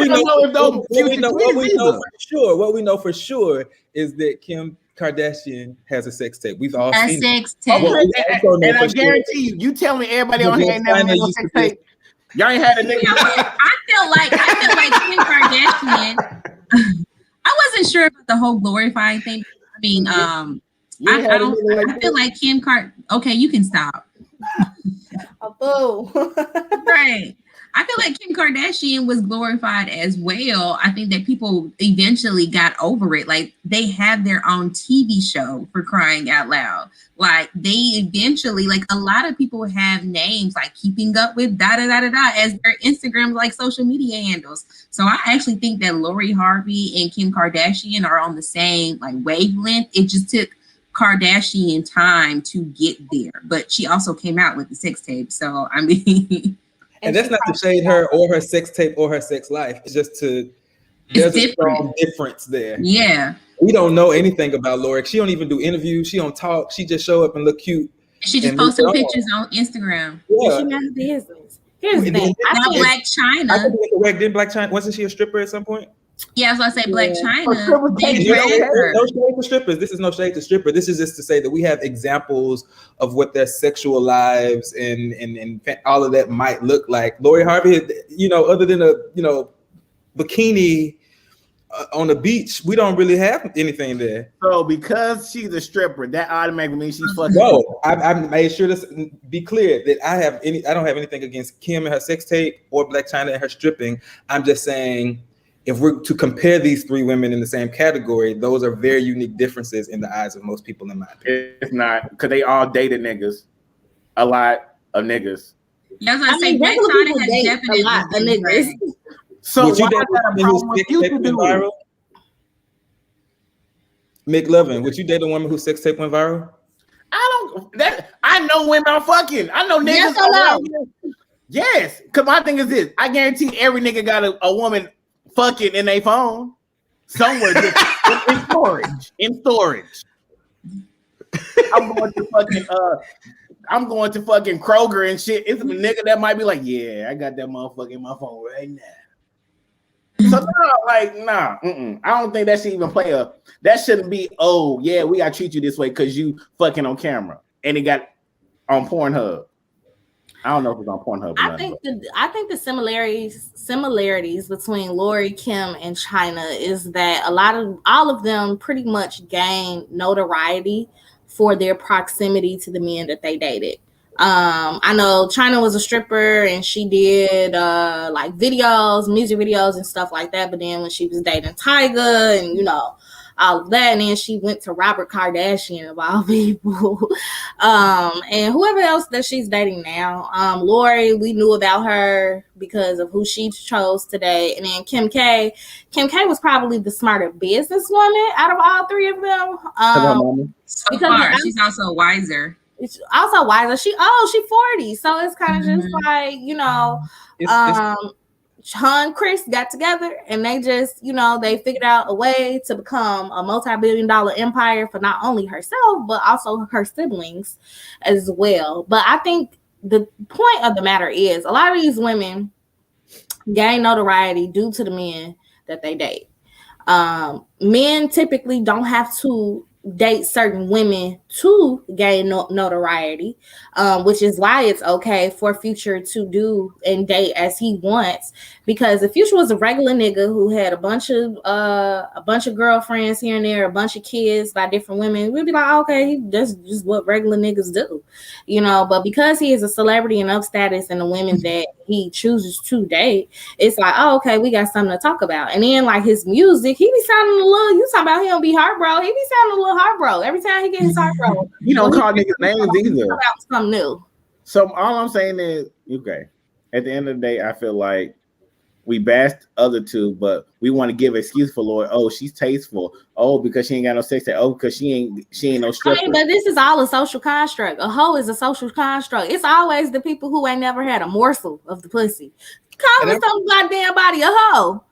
we know for sure is that Kim Kardashian has a sex tape. We've all seen sex tape. And I guarantee you tell me everybody on here ain't never had no sex tape. Y'all ain't had a nigga. I feel like Kim Kardashian. I wasn't sure about the whole glorifying thing. I mean, I feel like Kim Okay, you can stop. Boo. Right. I feel like Kim Kardashian was glorified as well. I think that people eventually got over it. Like, they had their own TV show, for crying out loud. Like, they eventually, like, a lot of people have names like Keeping Up with as their Instagram, like, social media handles. So I actually think that Lori Harvey and Kim Kardashian are on the same, like, wavelength. It just took Kardashian time to get there. But she also came out with the sex tape. So, I mean... And that's not to shade her or her sex tape or her sex life. It's just there's a strong difference there. Yeah. We don't know anything about Lori. She don't even do interviews. She don't talk. She just show up and look cute. She just posted pictures on Instagram. Yeah. She not business. Here's the thing. Blac Chyna. I think correct. Didn't Blac Chyna, wasn't she a stripper at some point? Yeah, so I say Blac Chyna. No shade to strippers. This is no shade to stripper. This is just to say that we have examples of what their sexual lives and all of that might look like. Lori Harvey, other than a bikini on the beach, we don't really have anything there. So because she's a stripper, that automatically means she's fucking. No, I made sure to be clear that I don't have anything against Kim and her sex tape or Blac Chyna and her stripping. I'm just saying, if we're to compare these three women in the same category, those are very unique differences in the eyes of most people, in my opinion. It's not, because they all dated niggas. a lot of niggas. Yeah, I was gonna say Blac regular Chyna people has date definitely a lot of been niggas. dragged. So Would you why date is that a a woman problem who's with you to went do? viral? McLovin, would you date a woman whose sex tape went viral? I know women are fucking. I know niggas. Yes or no? Yes, because my thing is this: I guarantee every nigga got a woman fucking in their phone somewhere, just in storage. In storage. I'm going to fucking Kroger and shit. It's a nigga that might be like, yeah, I got that motherfucker in my phone right now. So nah. I don't think that should even play that shouldn't be, oh yeah, we gotta treat you this way because you fucking on camera. And it got on Pornhub. I don't know if it's on Pornhub. I think the similarities between Lori, Kim, and Chyna is that all of them pretty much gained notoriety for their proximity to the men that they dated. I know Chyna was a stripper and she did like videos, music videos and stuff like that. But then when she was dating Tyga and all of that, and then she went to Robert Kardashian of all people, and whoever else that she's dating now. Lori, we knew about her because of who she chose today, and then Kim K was probably the smarter businesswoman out of all three of them. So far, she's also wiser. It's also wiser. She's 40, so it's kind of just like Sean and Chris got together and they just, they figured out a way to become a multi-billion-dollar empire for not only herself, but also her siblings as well. But I think the point of the matter is a lot of these women gain notoriety due to the men that they date. Men typically don't have to date certain women to gain notoriety, which is why it's okay for Future to do and date as he wants. Because if Future was a regular nigga who had a bunch of girlfriends here and there, a bunch of kids by different women, we'd be like, okay, that's just what regular niggas do, But because he is a celebrity and of status, and the women that he chooses to date, it's like, oh, okay, we got something to talk about. And then like his music, he be sounding a little. You talking about him be heart bro? He be sounding a little heart bro every time he get his heart bro. You don't call niggas names either. About something new. So all I'm saying is, okay. At the end of the day, I feel like we bashed other two, but we want to give an excuse for Lord. Oh, she's tasteful. Oh, because she ain't got no sex. Oh, because she ain't no stripper. I mean, but this is all a social construct. A hoe is a social construct. It's always the people who ain't never had a morsel of the pussy. Calling some goddamn body a hoe.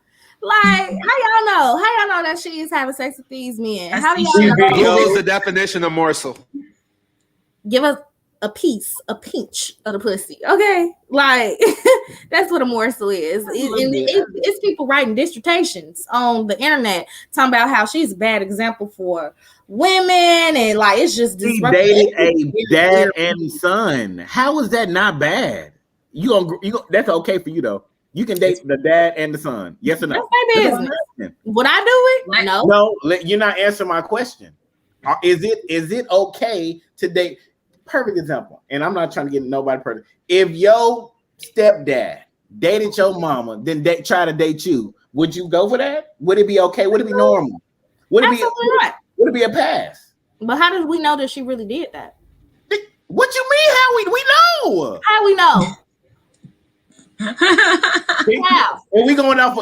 Like, how y'all know? How y'all know that she is having sex with these men? How do y'all know? What was the definition of morsel? Give us a pinch of the pussy, okay? Like that's what a morsel is. It's people writing dissertations on the internet talking about how she's a bad example for women, and like it's just she dated a dad and son. How is that not bad? You gonna that's okay for you though. You can date the dad and the son. Yes or no? That's my business. Would I do it? No. No, you're not answering my question. Is it okay to date? Perfect example. And I'm not trying to get nobody perfect. If your stepdad dated your mama, then try to date you, would you go for that? Would it be okay? Would it be normal? Would it be a pass? But how did we know that she really did that? What you mean? How we know? How we know?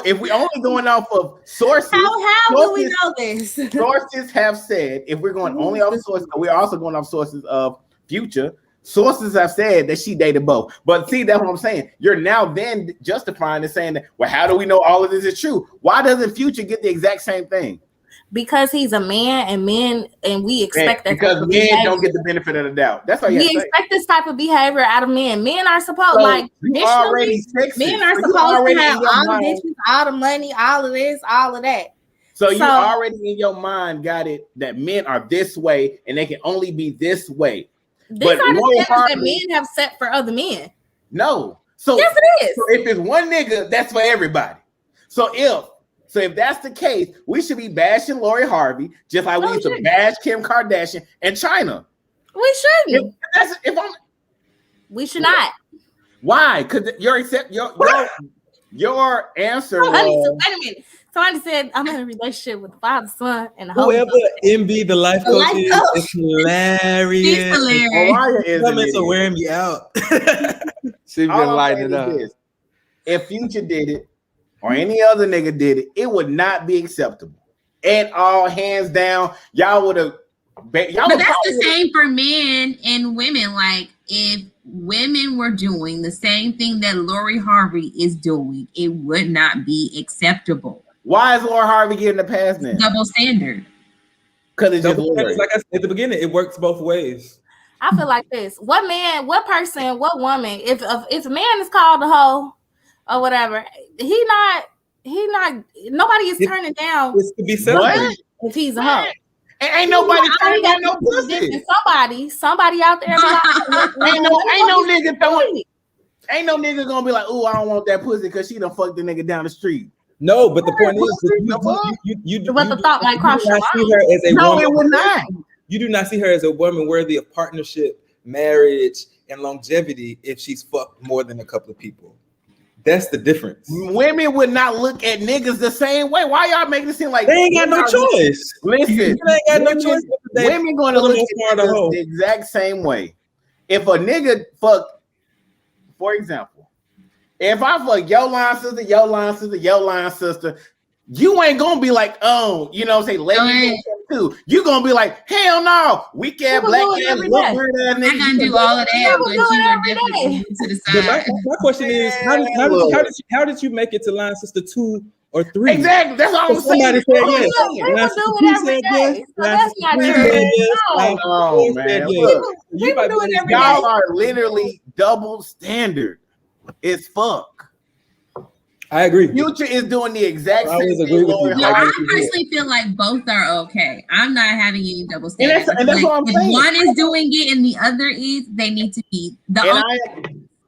If we only going off of sources, how do we know this? Sources have said if we're going only off sources, we're also going off sources of Future. Sources have said that she dated both. But see, that's what I'm saying. You're now then justifying and saying that, well, how do we know all of this is true? Why doesn't Future get the exact same thing? Because he's a man, and we expect that. Because men don't get the benefit of the doubt. That's why we expect this type of behavior out of men. Men are supposed men are supposed to have all the bitches, all the money, all of this, all of that. So you already in your mind got it that men are this way and they can only be this way. These are the standards that men have set for other men. No. So yes, it is. So if it's one nigga, that's for everybody. So if that's the case, we should be bashing Lori Harvey just like we used to bash Kim Kardashian and Chyna. We shouldn't. We should not. Why? Because your answer. Honey, so wait a minute. Somebody said I'm in a relationship with the father, son, and the Holy Whoever Ghost. MB the life coach is hilarious. She's hilarious. Mariah is an Comments are idiot. wearing me out. She All been I'm lighting saying it up. is this. If Future did it or any other nigga did it, it would not be acceptable. At all, hands down, y'all would have. But that's the same for men and women. Like, if women were doing the same thing that Lori Harvey is doing, it would not be acceptable. Why is Lori Harvey getting the pass now? Double standard. Because it's just Lori. Like I said at the beginning, it works both ways. I feel like this. What man, what person, what woman, if a man is called a hoe or whatever, he not nobody is turning down It's to be celebrated. if he's a hoe. Ain't nobody turning down no pussy. Somebody out there ain't no nigga throwing. Ain't no nigga gonna be like, "Ooh, I don't want that pussy" because she done fucked the nigga down the street. No, but the point is, but the thought might cross your mind. Her as a no, woman. it would not. You do not see her as a woman worthy of partnership, marriage, and longevity if she's fucked more than a couple of people. That's the difference. Women would not look at niggas the same way. Why y'all making it seem like they ain't got no choice? Listen, you ain't got no choice. Women gonna look at niggas the exact same way. If a nigga fuck, for example, if I fuck your line sister, your line sister, your line sister, you ain't gonna be like, oh, you know, say let me too. You gonna be like, hell no, weak ass black ass, little weird ass nigga. I can do all of that, but you are definitely to the side. My question is, how did you make it to line sister 2 or 3? Exactly, that's all I'm saying. Somebody said yes. Line sister 2 said yes. Line sister 3 said yes. Oh man, look, y'all are literally double standard. It's fuck. I agree. Future is doing the exact same thing. I personally feel like both are okay. I'm not having any double standards. And that's what I'm saying. If one is doing it and the other is, they need to be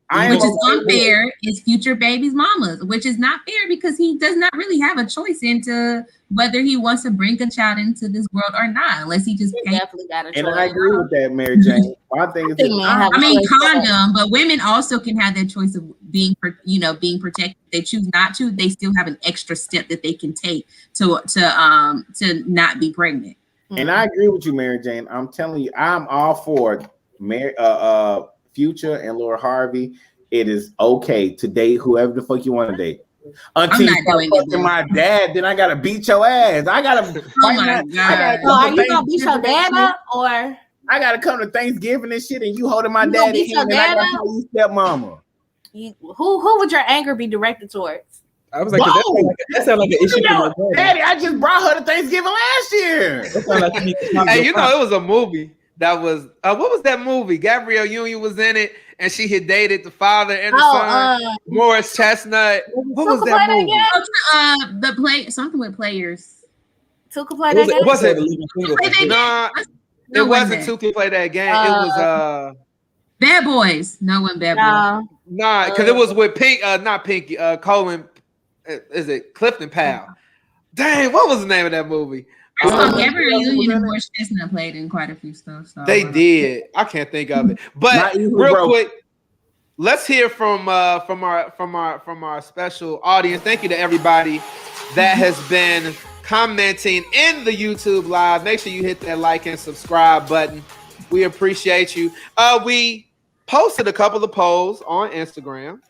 which is unfair is Future baby's mama's, which is not fair because he does not really have a choice into whether he wants to bring a child into this world or not, unless he just definitely got a choice. And I agree with that, Mary Jane. I think condom, but women also can have that choice of being protected. If they choose not to, they still have an extra step that they can take to not be pregnant. And I agree with you, Mary Jane. I'm telling you, I'm all for Future and Lori Harvey. It is okay to date whoever the fuck you want to date. Until you start fucking my dad, then I gotta beat your ass. I gotta. Oh my god! So are you gonna beat your dad up, or I gotta come to Thanksgiving and shit, and you holding my dad's hand, and I gotta call you stepmama. Who would your anger be directed towards? I was like, that sounds like an issue. Daddy, I just brought her to Thanksgiving last year. Hey, you know, it was a movie that was what was that movie? Gabrielle Union was in it, and she had dated the father and the son, Morris Chestnut. What was that movie? The play something with players. Two could play that game. Was it? Nah, it wasn't Two Could Play That Game. It was Bad Boys. No one Bad Boys. Nah, because it was with Pink, not Pinky, Colin. Is it Clifton Powell? Dang, what was the name of that movie? Gabrielle Union and Morris Chestnut played in quite a few stuff. So they did. I can't think of it. But real quick, let's hear from our special audience. Thank you to everybody that has been commenting in the YouTube live. Make sure you hit that like and subscribe button. We appreciate you. We posted a couple of polls on Instagram.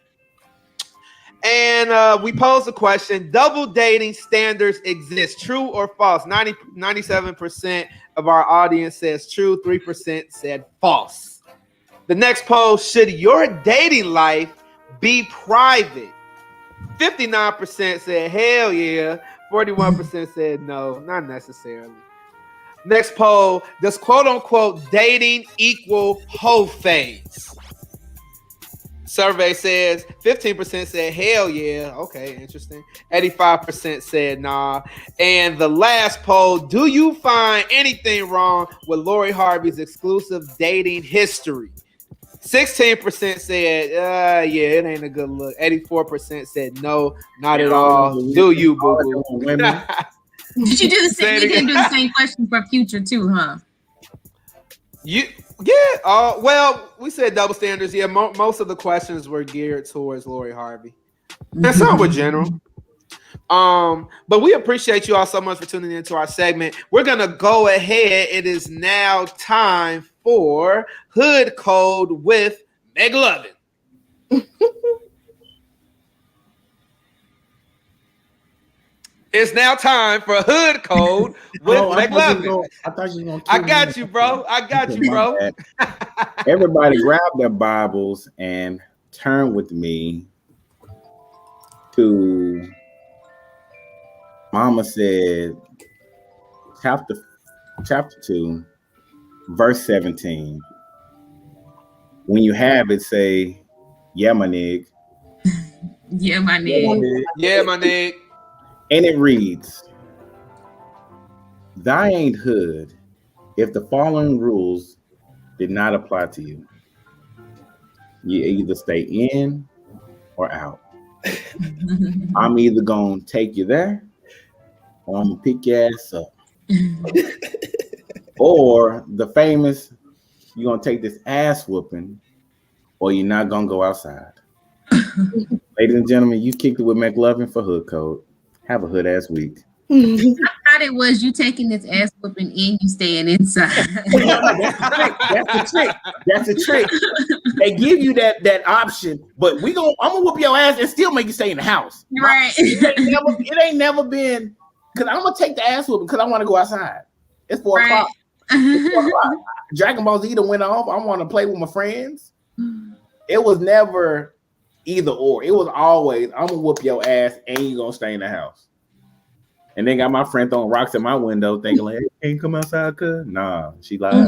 And we posed a question: double dating standards exist, true or false? 97% of our audience says true, 3% said false. The next poll: should your dating life be private? 59% said hell yeah, 41% said no, not necessarily. Next poll: does quote unquote dating equal hoe phase? Survey says 15% said hell yeah. Okay, interesting. 85% said nah. And the last poll: do you find anything wrong with Lori Harvey's exclusive dating history? 16% said yeah, it ain't a good look. 84% said no, not at all. Do you, boo boo? Did you do the same? You didn't do the same question for Future too, huh? Well, we said double standards. Yeah, most of the questions were geared towards Lori Harvey, and some were general. But we appreciate you all so much for tuning into our segment. We're gonna go ahead. It is now time for Hood Code with Meg Lovin. It's now time for Hood Code with McLovin. I thought you were going to I got you, bro. Everybody grab their Bibles and turn with me to Mama said chapter 2, verse 17. When you have it, say, yeah, my nigga. Yeah, my nigga. Yeah, my nigga. And it reads, thy ain't hood if the following rules did not apply to you. You either stay in or out. I'm either going to take you there or I'm going to pick your ass up. Or the famous, you're going to take this ass whooping or you're not going to go outside. Ladies and gentlemen, you kicked it with McLovin for Hood Code. Have a hood ass week. I thought it was you taking this ass whooping and you staying inside. That's the trick. They give you that option, but I'm gonna whoop your ass and still make you stay in the house. Right. It ain't never been because I'm gonna take the ass whooping because I want to go outside. It's 4 o'clock. It's 4 o'clock. Dragon Ball Z went off. I want to play with my friends. It was never either or. It was always I'm gonna whoop your ass and you gonna stay in the house. And then got my friend throwing rocks at my window, thinking like, "Hey, can't come outside, cuz." Nah, she lied.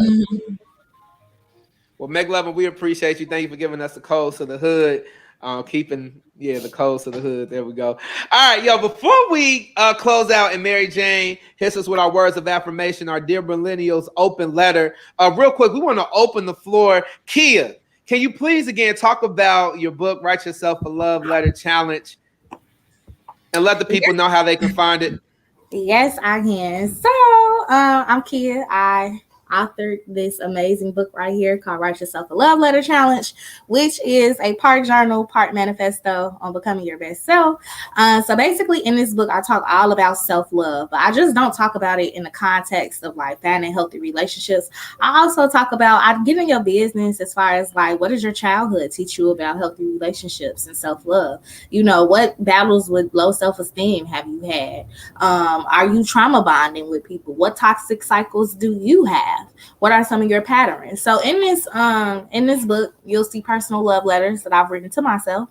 Well, McLovin, we appreciate you. Thank you for giving us the codes to the hood. Keeping the codes to the hood. There we go. All right, yo. Before we close out and Mary Jane hits us with our words of affirmation, our Dear Millennials open letter. Real quick, we want to open the floor. Kia, can you please again talk about your book, Write Yourself a Love Letter Challenge, and let the people know how they can find it? Yes, I can. So, I'm Kia. I authored this amazing book right here called Write Yourself a Love Letter Challenge, which is a part journal, part manifesto on becoming your best self. So basically in this book, I talk all about self-love, but I just don't talk about it in the context of like finding healthy relationships. I also talk about, I get in your business as far as like, what does your childhood teach you about healthy relationships and self-love? You know, what battles with low self-esteem have you had? Are you trauma bonding with people? What toxic cycles do you have? What are some of your patterns? So in this book, you'll see personal love letters that I've written to myself.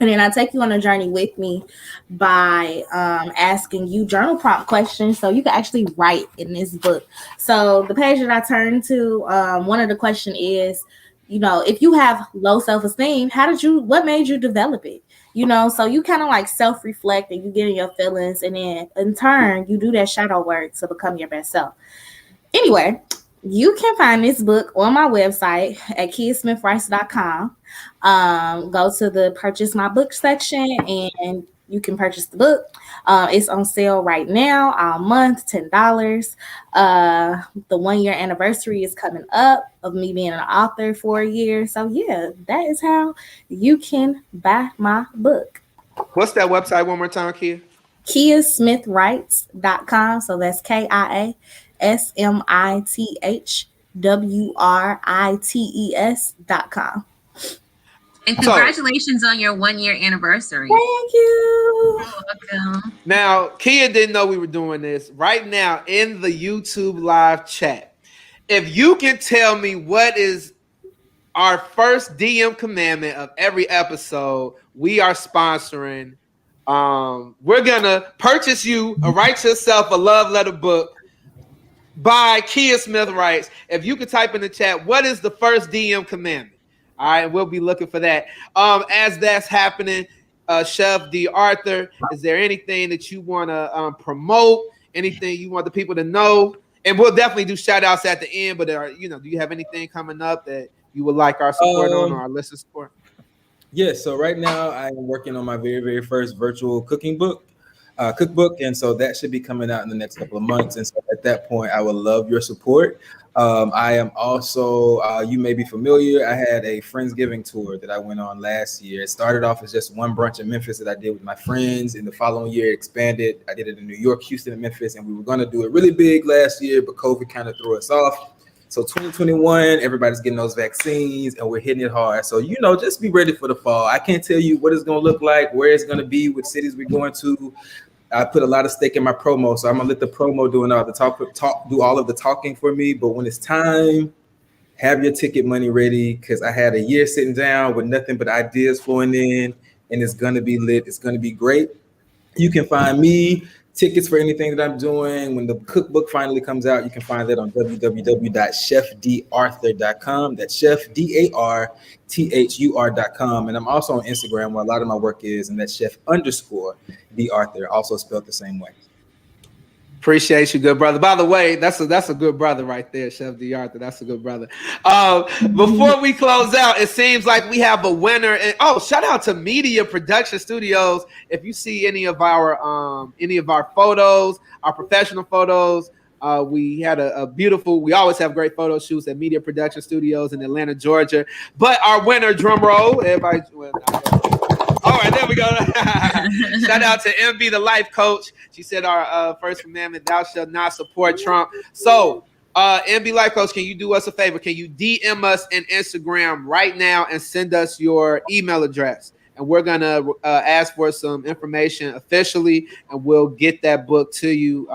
And then I take you on a journey with me by asking you journal prompt questions so you can actually write in this book. So the page that I turn to, one of the questions is, you know, if you have low self-esteem, what made you develop it? You know, so you kind of like self-reflect and you get in your feelings, and then in turn, you do that shadow work to become your best self. Anyway, you can find this book on my website at kiasmithrice.com. Go to the purchase my book section and you can purchase the book. It's on sale right now, all month, $10. The 1 year anniversary is coming up of me being an author for a year. So yeah, that is how you can buy my book. What's that website one more time, Kia? kiasmithrites.com. So that's KIASMITHWRITES.com. And congratulations on your 1 year anniversary. Thank you. You're welcome. Now, Kia didn't know we were doing this. Right now in the YouTube live chat, if you can tell me what is our first DM commandment of every episode, we are sponsoring. We're gonna purchase you a Write Yourself a Love Letter book by Kia Smith Writes. If you could type in the chat, what is the first DM commandment? All right, we'll be looking for that. As that's happening, Chef D. Arthur, is there anything that you want to promote? Anything you want the people to know? And we'll definitely do shout outs at the end, but do you have anything coming up that you would like our support on, or our listener support? Yeah, so right now I am working on my very, very first virtual cooking book. cookbook, and so that should be coming out in the next couple of months. And so at that point, I would love your support. I am also, you may be familiar, I had a Friendsgiving tour that I went on last year. It started off as just one brunch in Memphis that I did with my friends. In the following year, it expanded. I did it in New York, Houston, and Memphis, and we were going to do it really big last year, but COVID kind of threw us off. So 2021, everybody's getting those vaccines, and we're hitting it hard. So, just be ready for the fall. I can't tell you what it's going to look like, where it's going to be, what cities we're going to. I put a lot of stake in my promo, so I'm gonna let the promo do all of the talking for me. But when it's time, have your ticket money ready, because I had a year sitting down with nothing but ideas flowing in, and it's gonna be lit. It's gonna be great. You can find me, tickets for anything that I'm doing. When the cookbook finally comes out, you can find that on www.chefdarthur.com. That's Chef DARTHUR.com. And I'm also on Instagram, where a lot of my work is, and that's Chef_DArthur, also spelled the same way. Appreciate you, good brother. By the way, that's a good brother right there, Chef DArthur. That's a good brother. Before we close out, it seems like we have a winner. And shout out to Media Production Studios. If you see any of our photos, our professional photos, we had a beautiful. We always have great photo shoots at Media Production Studios in Atlanta, Georgia. But our winner, drum roll, everybody. All right, there we go. Shout out to MB, the life coach. She said our first commandment, thou shalt not support Trump. So, MB Life Coach, can you do us a favor? Can you DM us in Instagram right now and send us your email address? And we're going to ask for some information officially, and we'll get that book to you.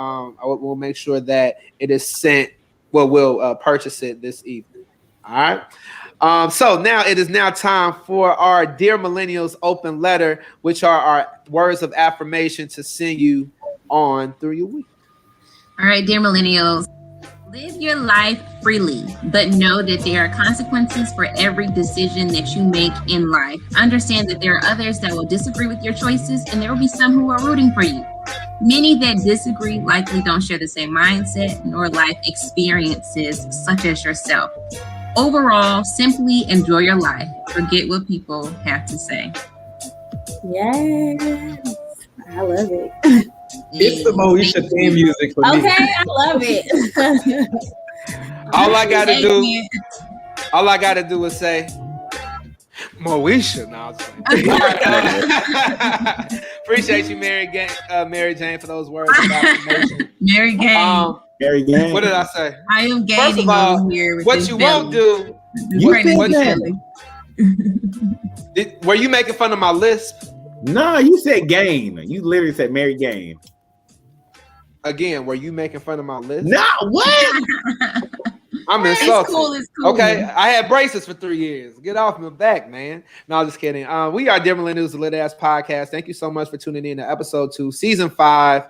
We'll make sure that it is sent. Well, we'll purchase it this evening. All right. So now it is now time for our Dear Millennials open letter, which are our words of affirmation to send you on through your week. All right, dear millennials, live your life freely, but know that there are consequences for every decision that you make in life. Understand that there are others that will disagree with your choices, and there will be some who are rooting for you. Many that disagree likely don't share the same mindset nor life experiences such as yourself. Overall, simply enjoy your life. Forget what people have to say. Yes, I love it. It's the Moesha theme music for me. Okay, I love it. All I gotta do is say, Moesha. No, appreciate you, Mary Jane, for those words of affirmation. Mary Jane. Mary Jane. What did I say? I am gaining. First of all, over here with what this you belly. won't do. Were you making fun of my lisp? No, you said game. You literally said Mary Game. Again, were you making fun of my lisp? No, what? I'm insulted. It's cool. Okay, I had braces for 3 years. Get off my back, man. No, just kidding. We are Dear Millennials, the Lit Ass Podcast. Thank you so much for tuning in to episode 2, season 5.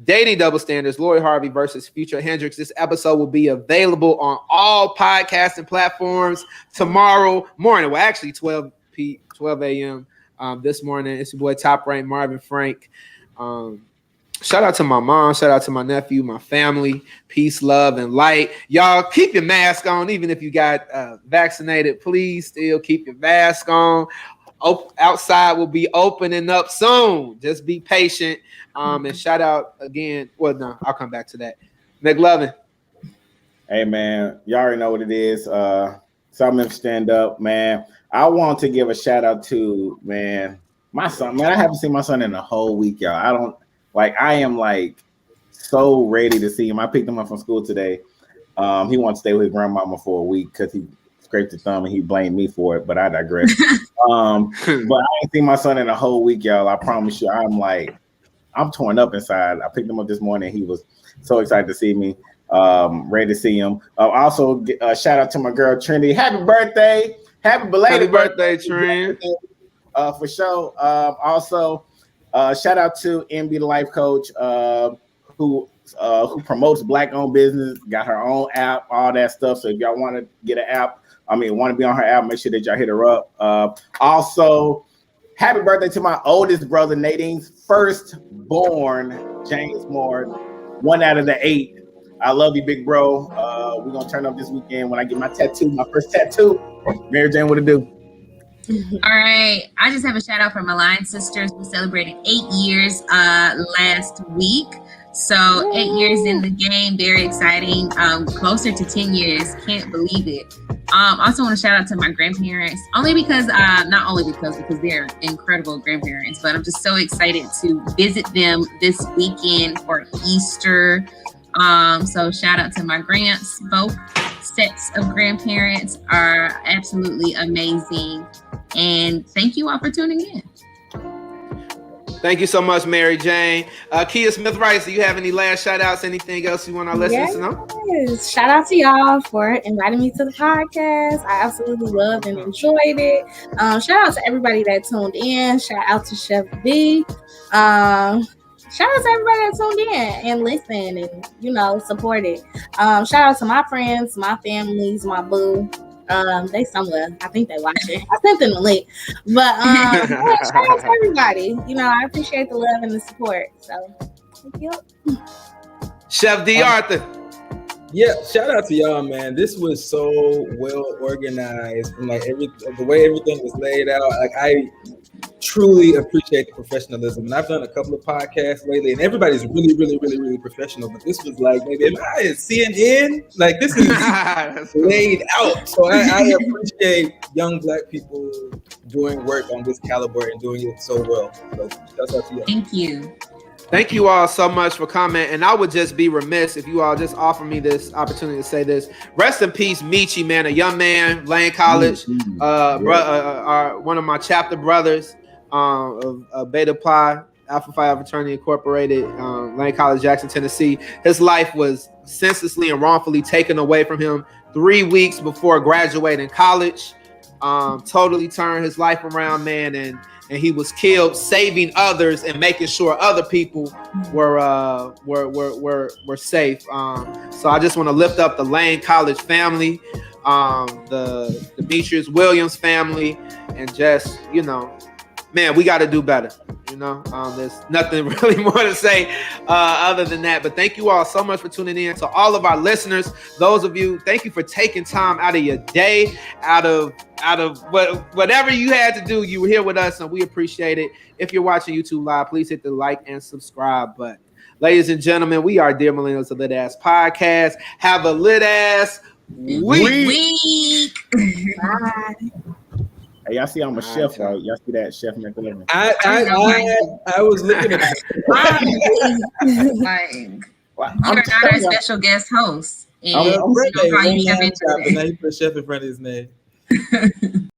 Dating Double Standards, Lori Harvey versus Future Hendrix. This episode will be available on all podcasting platforms tomorrow morning. Well, actually 12 a.m. This morning. It's your boy Top Rank Marvin Frank. Shout out to my mom. Shout out to my nephew, my family. Peace, love, and light. Y'all keep your mask on, even if you got vaccinated. Please still keep your mask on. Outside will be opening up soon. Just be patient. And shout out again. Well, no, I'll come back to that. McLovin. Hey, man. You already know what it is. Something stand up, man. I want to give a shout out to, man, my son. Man, I haven't seen my son in a whole week, y'all. I am so ready to see him. I picked him up from school today. He wanted to stay with his grandmama for a week because he scraped his thumb and he blamed me for it, but I digress. But I ain't seen my son in a whole week, y'all. I promise you. I'm torn up inside. I picked him up this morning. He was so excited to see me. Ready to see him. Also, shout out to my girl Trinity. Happy birthday! Happy belated birthday, Trin. For sure. Also, shout out to MB the Life Coach, who promotes Black-owned business. Got her own app, all that stuff. So if y'all want to get an app, want to be on her app, make sure that y'all hit her up. Also, happy birthday to my oldest brother, Nadine's firstborn, James Moore, 1 out of the 8. I love you, big bro. We're going to turn up this weekend when I get my tattoo, my first tattoo. Mary Jane, what it do? All right. I just have a shout out for my line sisters. We celebrated 8 years last week. So 8 years in the game, very exciting. Closer to 10 years, can't believe it. Also want to shout out to my grandparents, not only because they're incredible grandparents, but I'm just so excited to visit them this weekend for Easter. So shout out to my grands. Both sets of grandparents are absolutely amazing. And thank you all for tuning in. Thank you so much, Mary Jane. Kia Smith-Rice, do you have any last shout outs? Anything else you want our listeners to know? Yes. Shout out to y'all for inviting me to the podcast. I absolutely loved and enjoyed it. Shout out to everybody that tuned in. Shout out to Chef B. Shout out to everybody that tuned in and listened and, supported. Shout out to my friends, my families, my boo. They somewhere. I think they watching. I sent them the link. But shout out to everybody. I appreciate the love and the support. So thank you. Chef D. Arthur. Yeah, shout out to y'all, man. This was so well organized, and the way everything was laid out. I truly appreciate the professionalism. And I've done a couple of podcasts lately, and everybody's really, really, really, really professional. But this was like, maybe am I at CNN? Like, this is laid out. So I appreciate young Black people doing work on this caliber and doing it so well. So shout out to you. Thank you. Thank you all so much for coming. And I would just be remiss if you all just offer me this opportunity to say this. Rest in peace, Michi, man, a young man, Lane College, one of my chapter brothers of Beta Pi, Alpha Phi Fraternity Incorporated, Lane College, Jackson, Tennessee. His life was senselessly and wrongfully taken away from him 3 weeks before graduating college. Totally turned his life around, man, and he was killed saving others and making sure other people were safe. So I just want to lift up the Lane College family, the Demetrius Williams family, and just, man, we got to do better. There's nothing really more to say other than that. But thank you all so much for tuning in. To all of our listeners, those of you, thank you for taking time out of your day, out of whatever you had to do. You were here with us, and we appreciate it. If you're watching YouTube Live, please hit the like and subscribe button. Ladies and gentlemen, we are Dear Millennials, a lit ass podcast. Have a lit ass week. Bye. Hey, y'all see I'm a chef, right? Y'all see that Chef McLaren? I was looking at You're not our special guest host. And I'm ready. how you Now he put chef in front of his name.